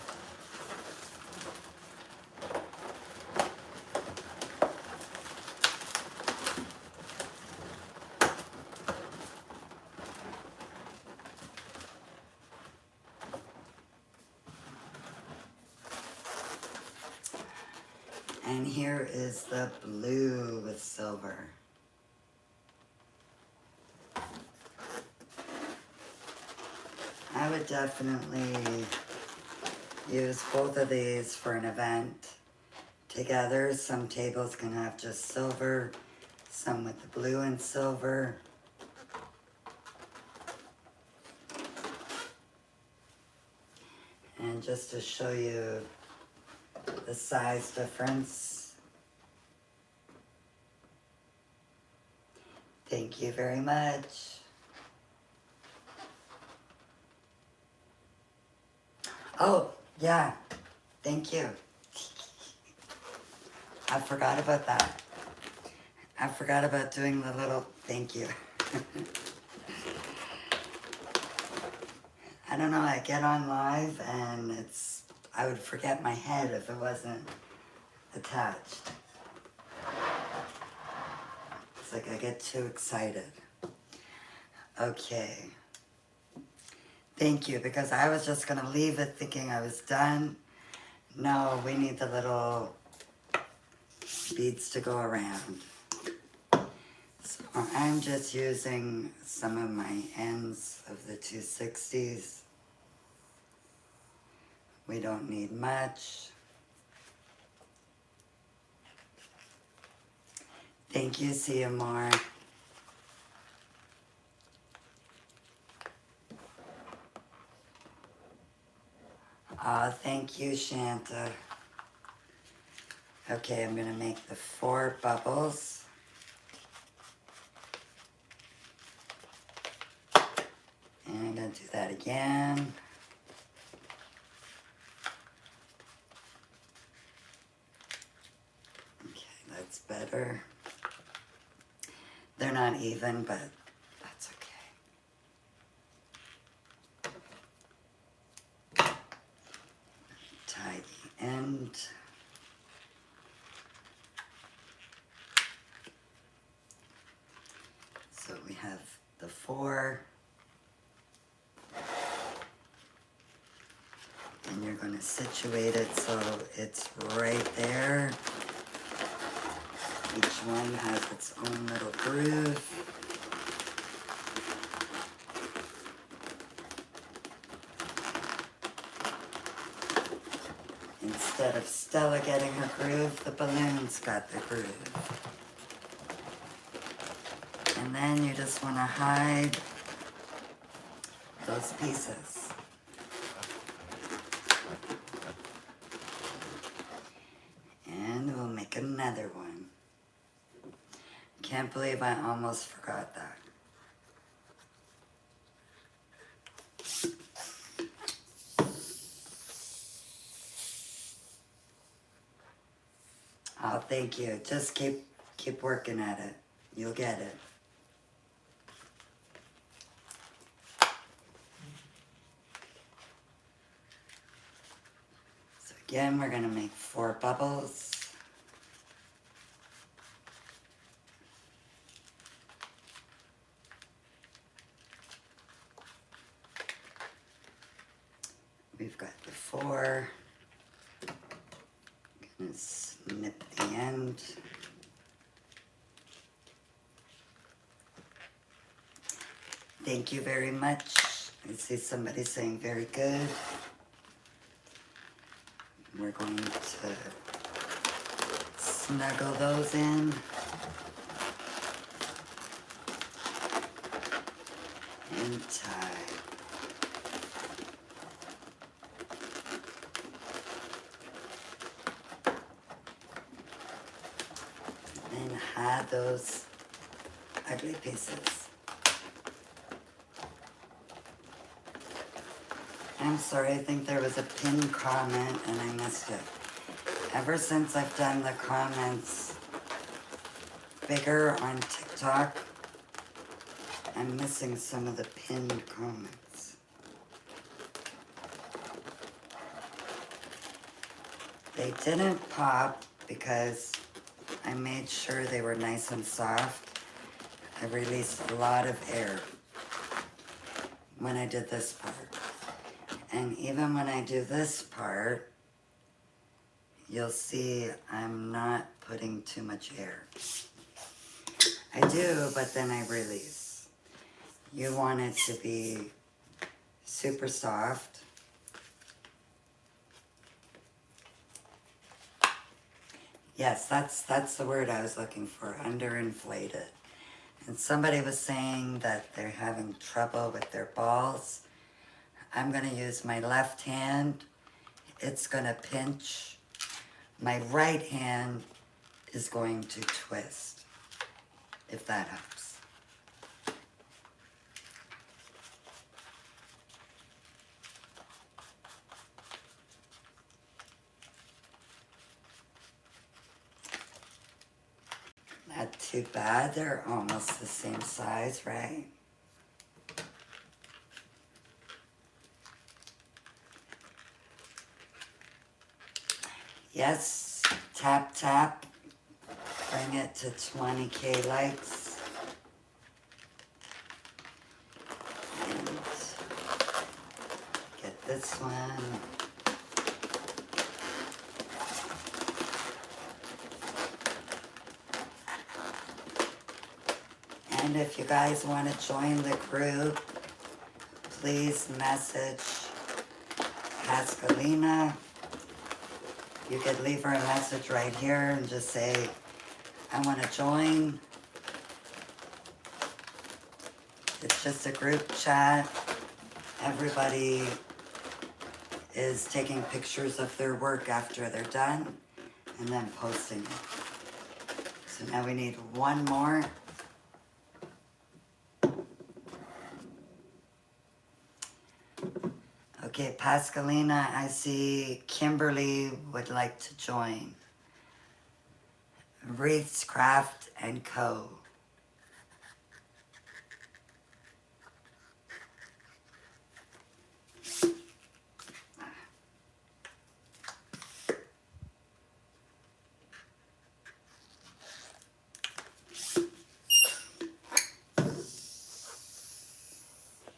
And here is the blue with silver. I would definitely use both of these for an event together. Some tables can have just silver, some with the blue and silver. And just to show you the size difference. Thank you very much. Oh, yeah, thank you. I forgot about that. I forgot about doing the little thank you. I don't know, I get on live and I would forget my head if it wasn't attached. It's like I get too excited. Okay. Thank you, because I was just gonna leave it thinking I was done. No, we need the little beads to go around. So I'm just using some of my ends of the 260s. We don't need much. Thank you, see you more. Thank you, Shanta. Okay, I'm gonna make the 4 bubbles. And I'm gonna do that again. Okay, that's better. They're not even, but that's okay. Tie the end. So we have the 4. And you're going to situate it so it's right there. Each one has its own little groove. Instead of Stella getting her groove, the balloons got the groove. And then you just want to hide those pieces. And we'll make another one. Can't believe I almost forgot that. Thank you. Just keep working at it. You'll get it. So again, we're going to make 4 bubbles. We've got the 4. Gonna snip the end. Thank you very much. I see somebody saying very good. We're going to snuggle those in. And tie. And hide those ugly pieces. I'm sorry, I think there was a pinned comment and I missed it. Ever since I've done the comments bigger on TikTok, I'm missing some of the pinned comments. They didn't pop because I made sure they were nice and soft. I released a lot of air when I did this part. And even when I do this part, you'll see I'm not putting too much air. I do, but then I release. You want it to be super soft. Yes, that's the word I was looking for, underinflated. And somebody was saying that they're having trouble with their balls. I'm going to use my left hand. It's going to pinch. My right hand is going to twist, if that helps. Not too bad. They're almost the same size, right? Yes, tap, tap. Bring it to 20K likes. And get this one. And if you guys want to join the group, please message Pascalina. You could leave her a message right here and just say, I want to join. It's just a group chat. Everybody is taking pictures of their work after they're done and then posting it. So now we need one more. Okay, Pascalina, I see Kimberly would like to join. Wreaths Craft and Co.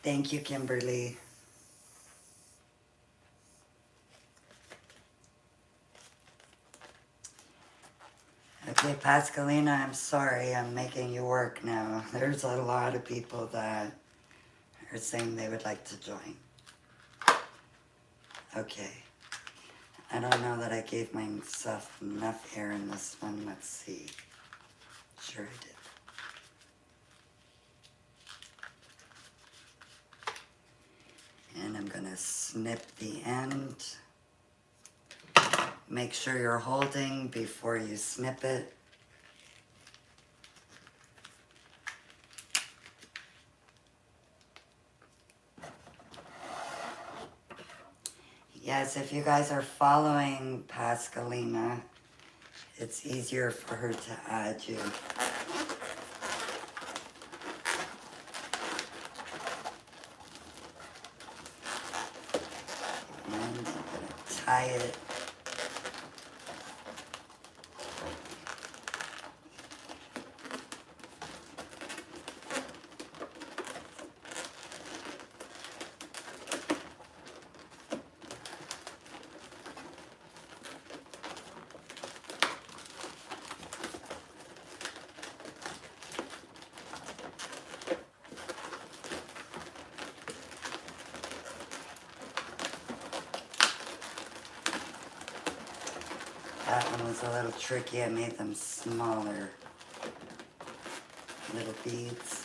Thank you, Kimberly. Okay, Pascalina, I'm sorry, I'm making you work now. There's a lot of people that are saying they would like to join. Okay. I don't know that I gave myself enough air in this one. Let's see. Sure I did. And I'm going to snip the end. Make sure you're holding before you snip it. Yes, if you guys are following Pascalina, it's easier for her to add you. And I'm going to tie it. That one was a little tricky. I made them smaller little beads.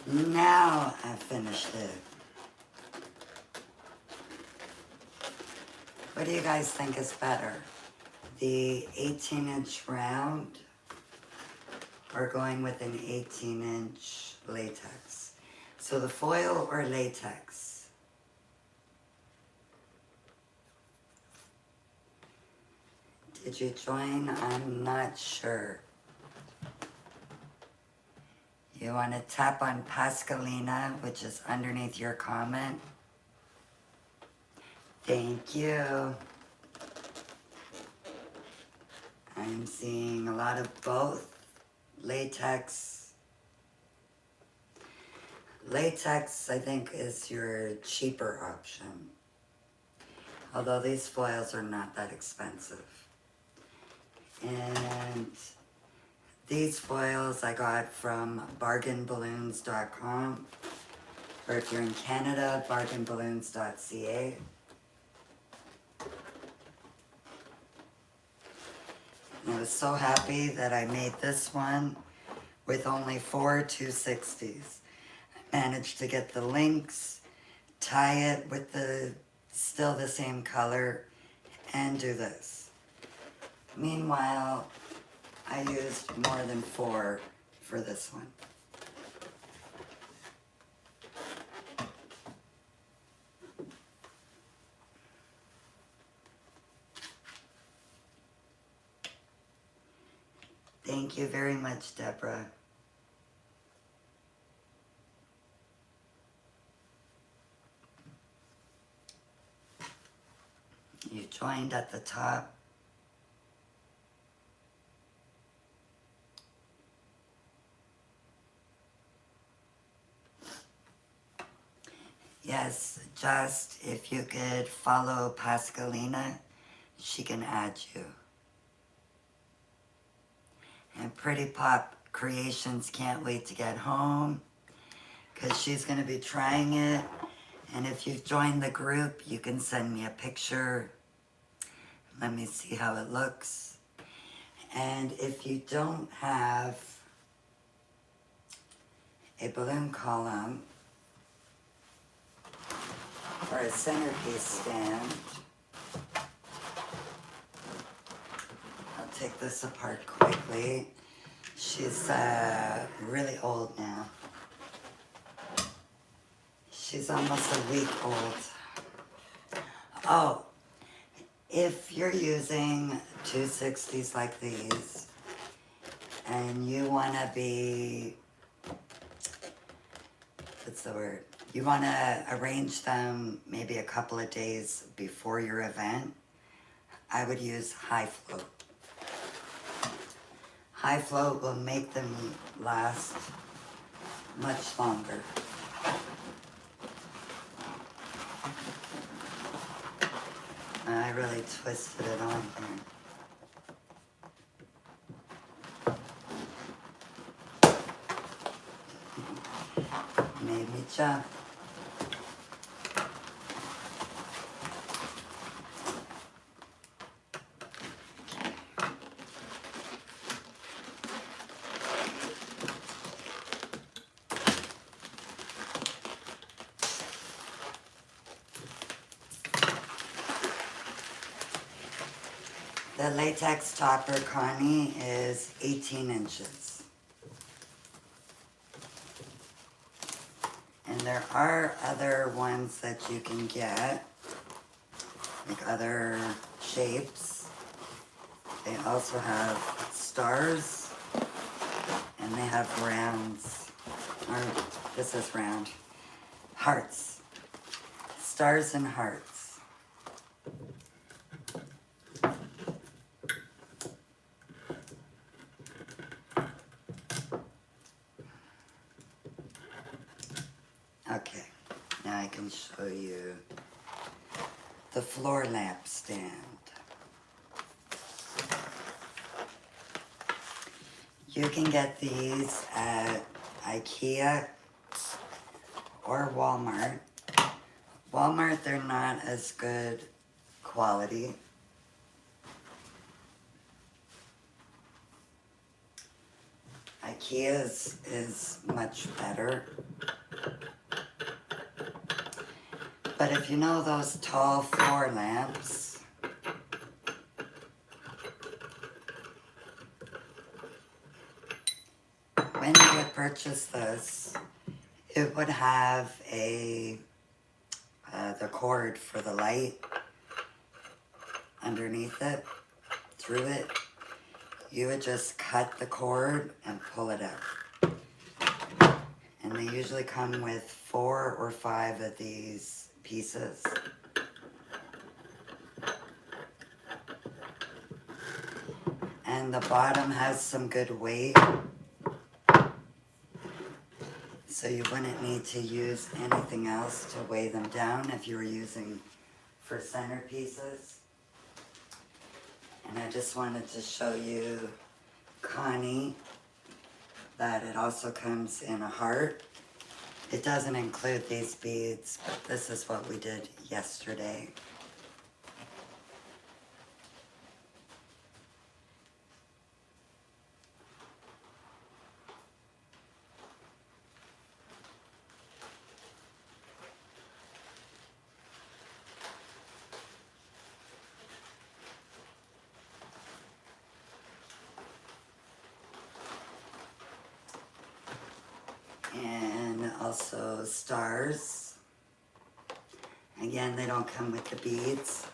Now I've finished it. What do you guys think is better? The 18-inch round or going with an 18-inch latex? So the foil or latex? Did you join? I'm not sure. You want to tap on Pascalina, which is underneath your comment. Thank you. I'm seeing a lot of both. Latex. Latex, I think, is your cheaper option. Although these foils are not that expensive. And these foils I got from bargainballoons.com. Or if you're in Canada, bargainballoons.ca. And I was so happy that I made this one with only 4 260s. I managed to get the links, tie it with the still the same color, and do this. Meanwhile, I used more than 4 for this one. Thank you very much, Deborah. You joined at the top. Yes, just if you could follow Pascalina, she can add you. And Pretty Pop Creations can't wait to get home because she's going to be trying it. And if you've joined the group, you can send me a picture. Let me see how it looks. And if you don't have a balloon column or a centerpiece stand, I'll take this apart quickly. She's really old now. She's almost a week old. Oh, if you're using 260s like these and you want to be, what's the word? You want to arrange them maybe a couple of days before your event, I would use high float. High float will make them last much longer. I really twisted it on here. Made me jump. The latex topper, Connie, is 18 inches. And And there are other ones that you can get, like other shapes. They also have stars, and they have rounds, or this is round, hearts, stars and hearts. Okay, now I can show you the floor lamp stand. You can get these at IKEA or Walmart. Walmart, they're not as good quality. IKEA's is much better. But if you know those tall floor lamps, when you would purchase this, it would have the cord for the light underneath it, through it. You would just cut the cord and pull it out. And they usually come with 4 or 5 of these pieces. And the bottom has some good weight, so you wouldn't need to use anything else to weigh them down if you were using for centerpieces. And I just wanted to show you, Connie, that it also comes in a heart. It doesn't include these beads, but this is what we did yesterday. And also stars. Again, they don't come with the beads.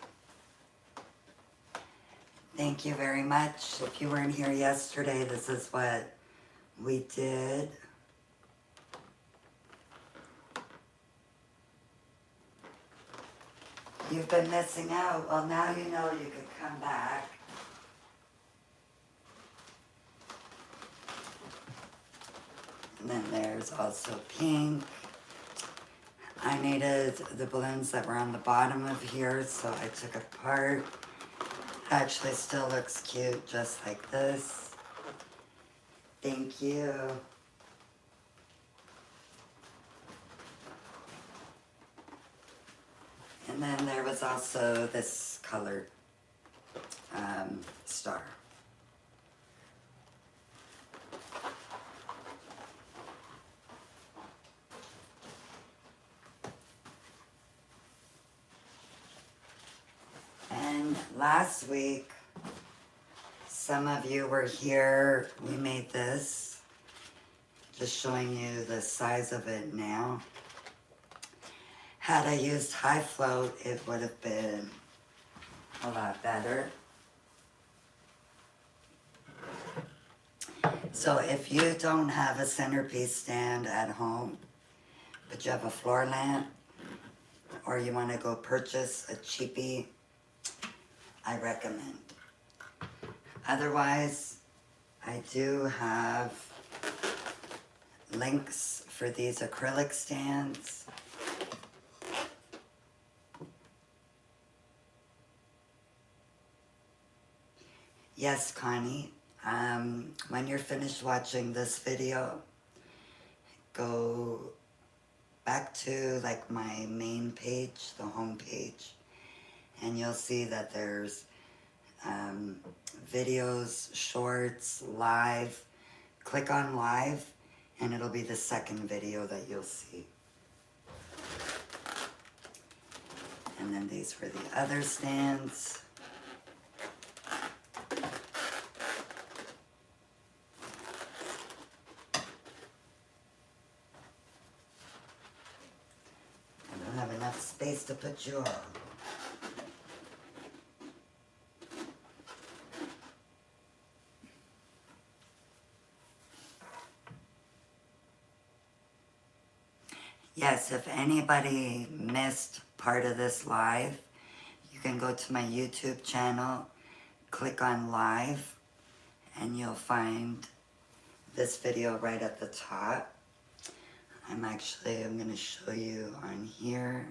Thank you very much. If you weren't here yesterday, this is what we did. You've been missing out. Well, now you know you can come back. And then there's also pink. I needed the balloons that were on the bottom of here, so I took apart. Actually still looks cute just like this. Thank you. And then there was also this colored star. And last week, some of you were here. We made this, just showing you the size of it now. Had I used high float, it would have been a lot better. So if you don't have a centerpiece stand at home, but you have a floor lamp, or you want to go purchase a cheapie, I recommend. Otherwise, I do have links for these acrylic stands. Yes, Connie, when you're finished watching this video, go back to like my main page, the home page, and you'll see that there's videos, shorts, live. Click on live and it'll be the second video that you'll see. And then these were the other stands. to put you on. Yes, if anybody missed part of this live, you can go to my YouTube channel, click on live, and you'll find this video right at the top. I'm going to show you on here.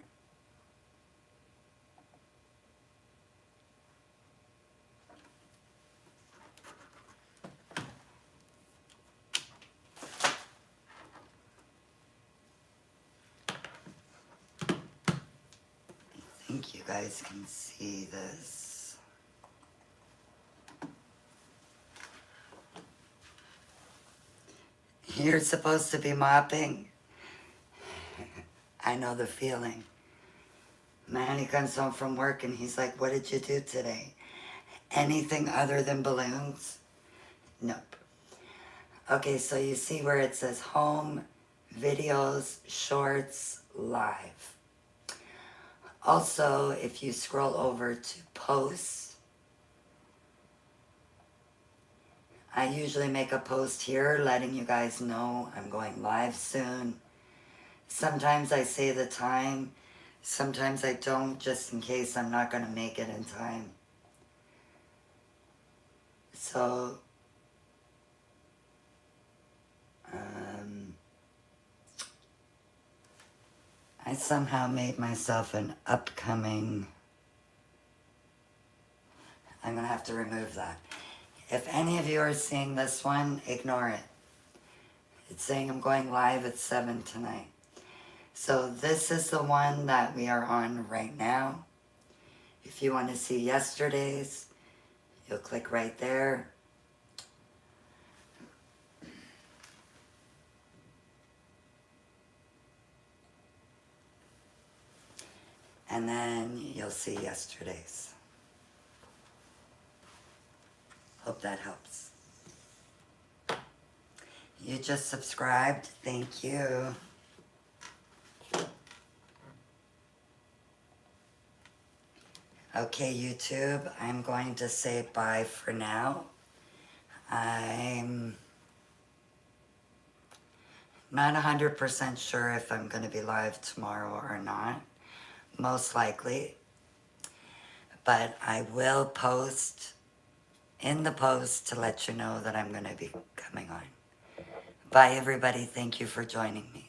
I think you guys can see this. You're supposed to be mopping. I know the feeling. Man, he comes home from work and he's like, what did you do today? Anything other than balloons? Nope. Okay, so you see where it says home, videos, shorts, live. Also, if you scroll over to posts, I usually make a post here letting you guys know I'm going live soon. Sometimes I say the time, sometimes I don't, just in case I'm not going to make it in time. So, I somehow made myself an upcoming, I'm going to have to remove that. If any of you are seeing this one, ignore it. It's saying I'm going live at 7 tonight. So this is the one that we are on right now. If you want to see yesterday's, you'll click right there. And then you'll see yesterday's. Hope that helps. You just subscribed. Thank you. Okay, YouTube, I'm going to say bye for now. I'm not 100% sure if I'm going to be live tomorrow or not. Most likely. But I will post in the post to let you know that I'm going to be coming on. Bye, everybody. Thank you for joining me.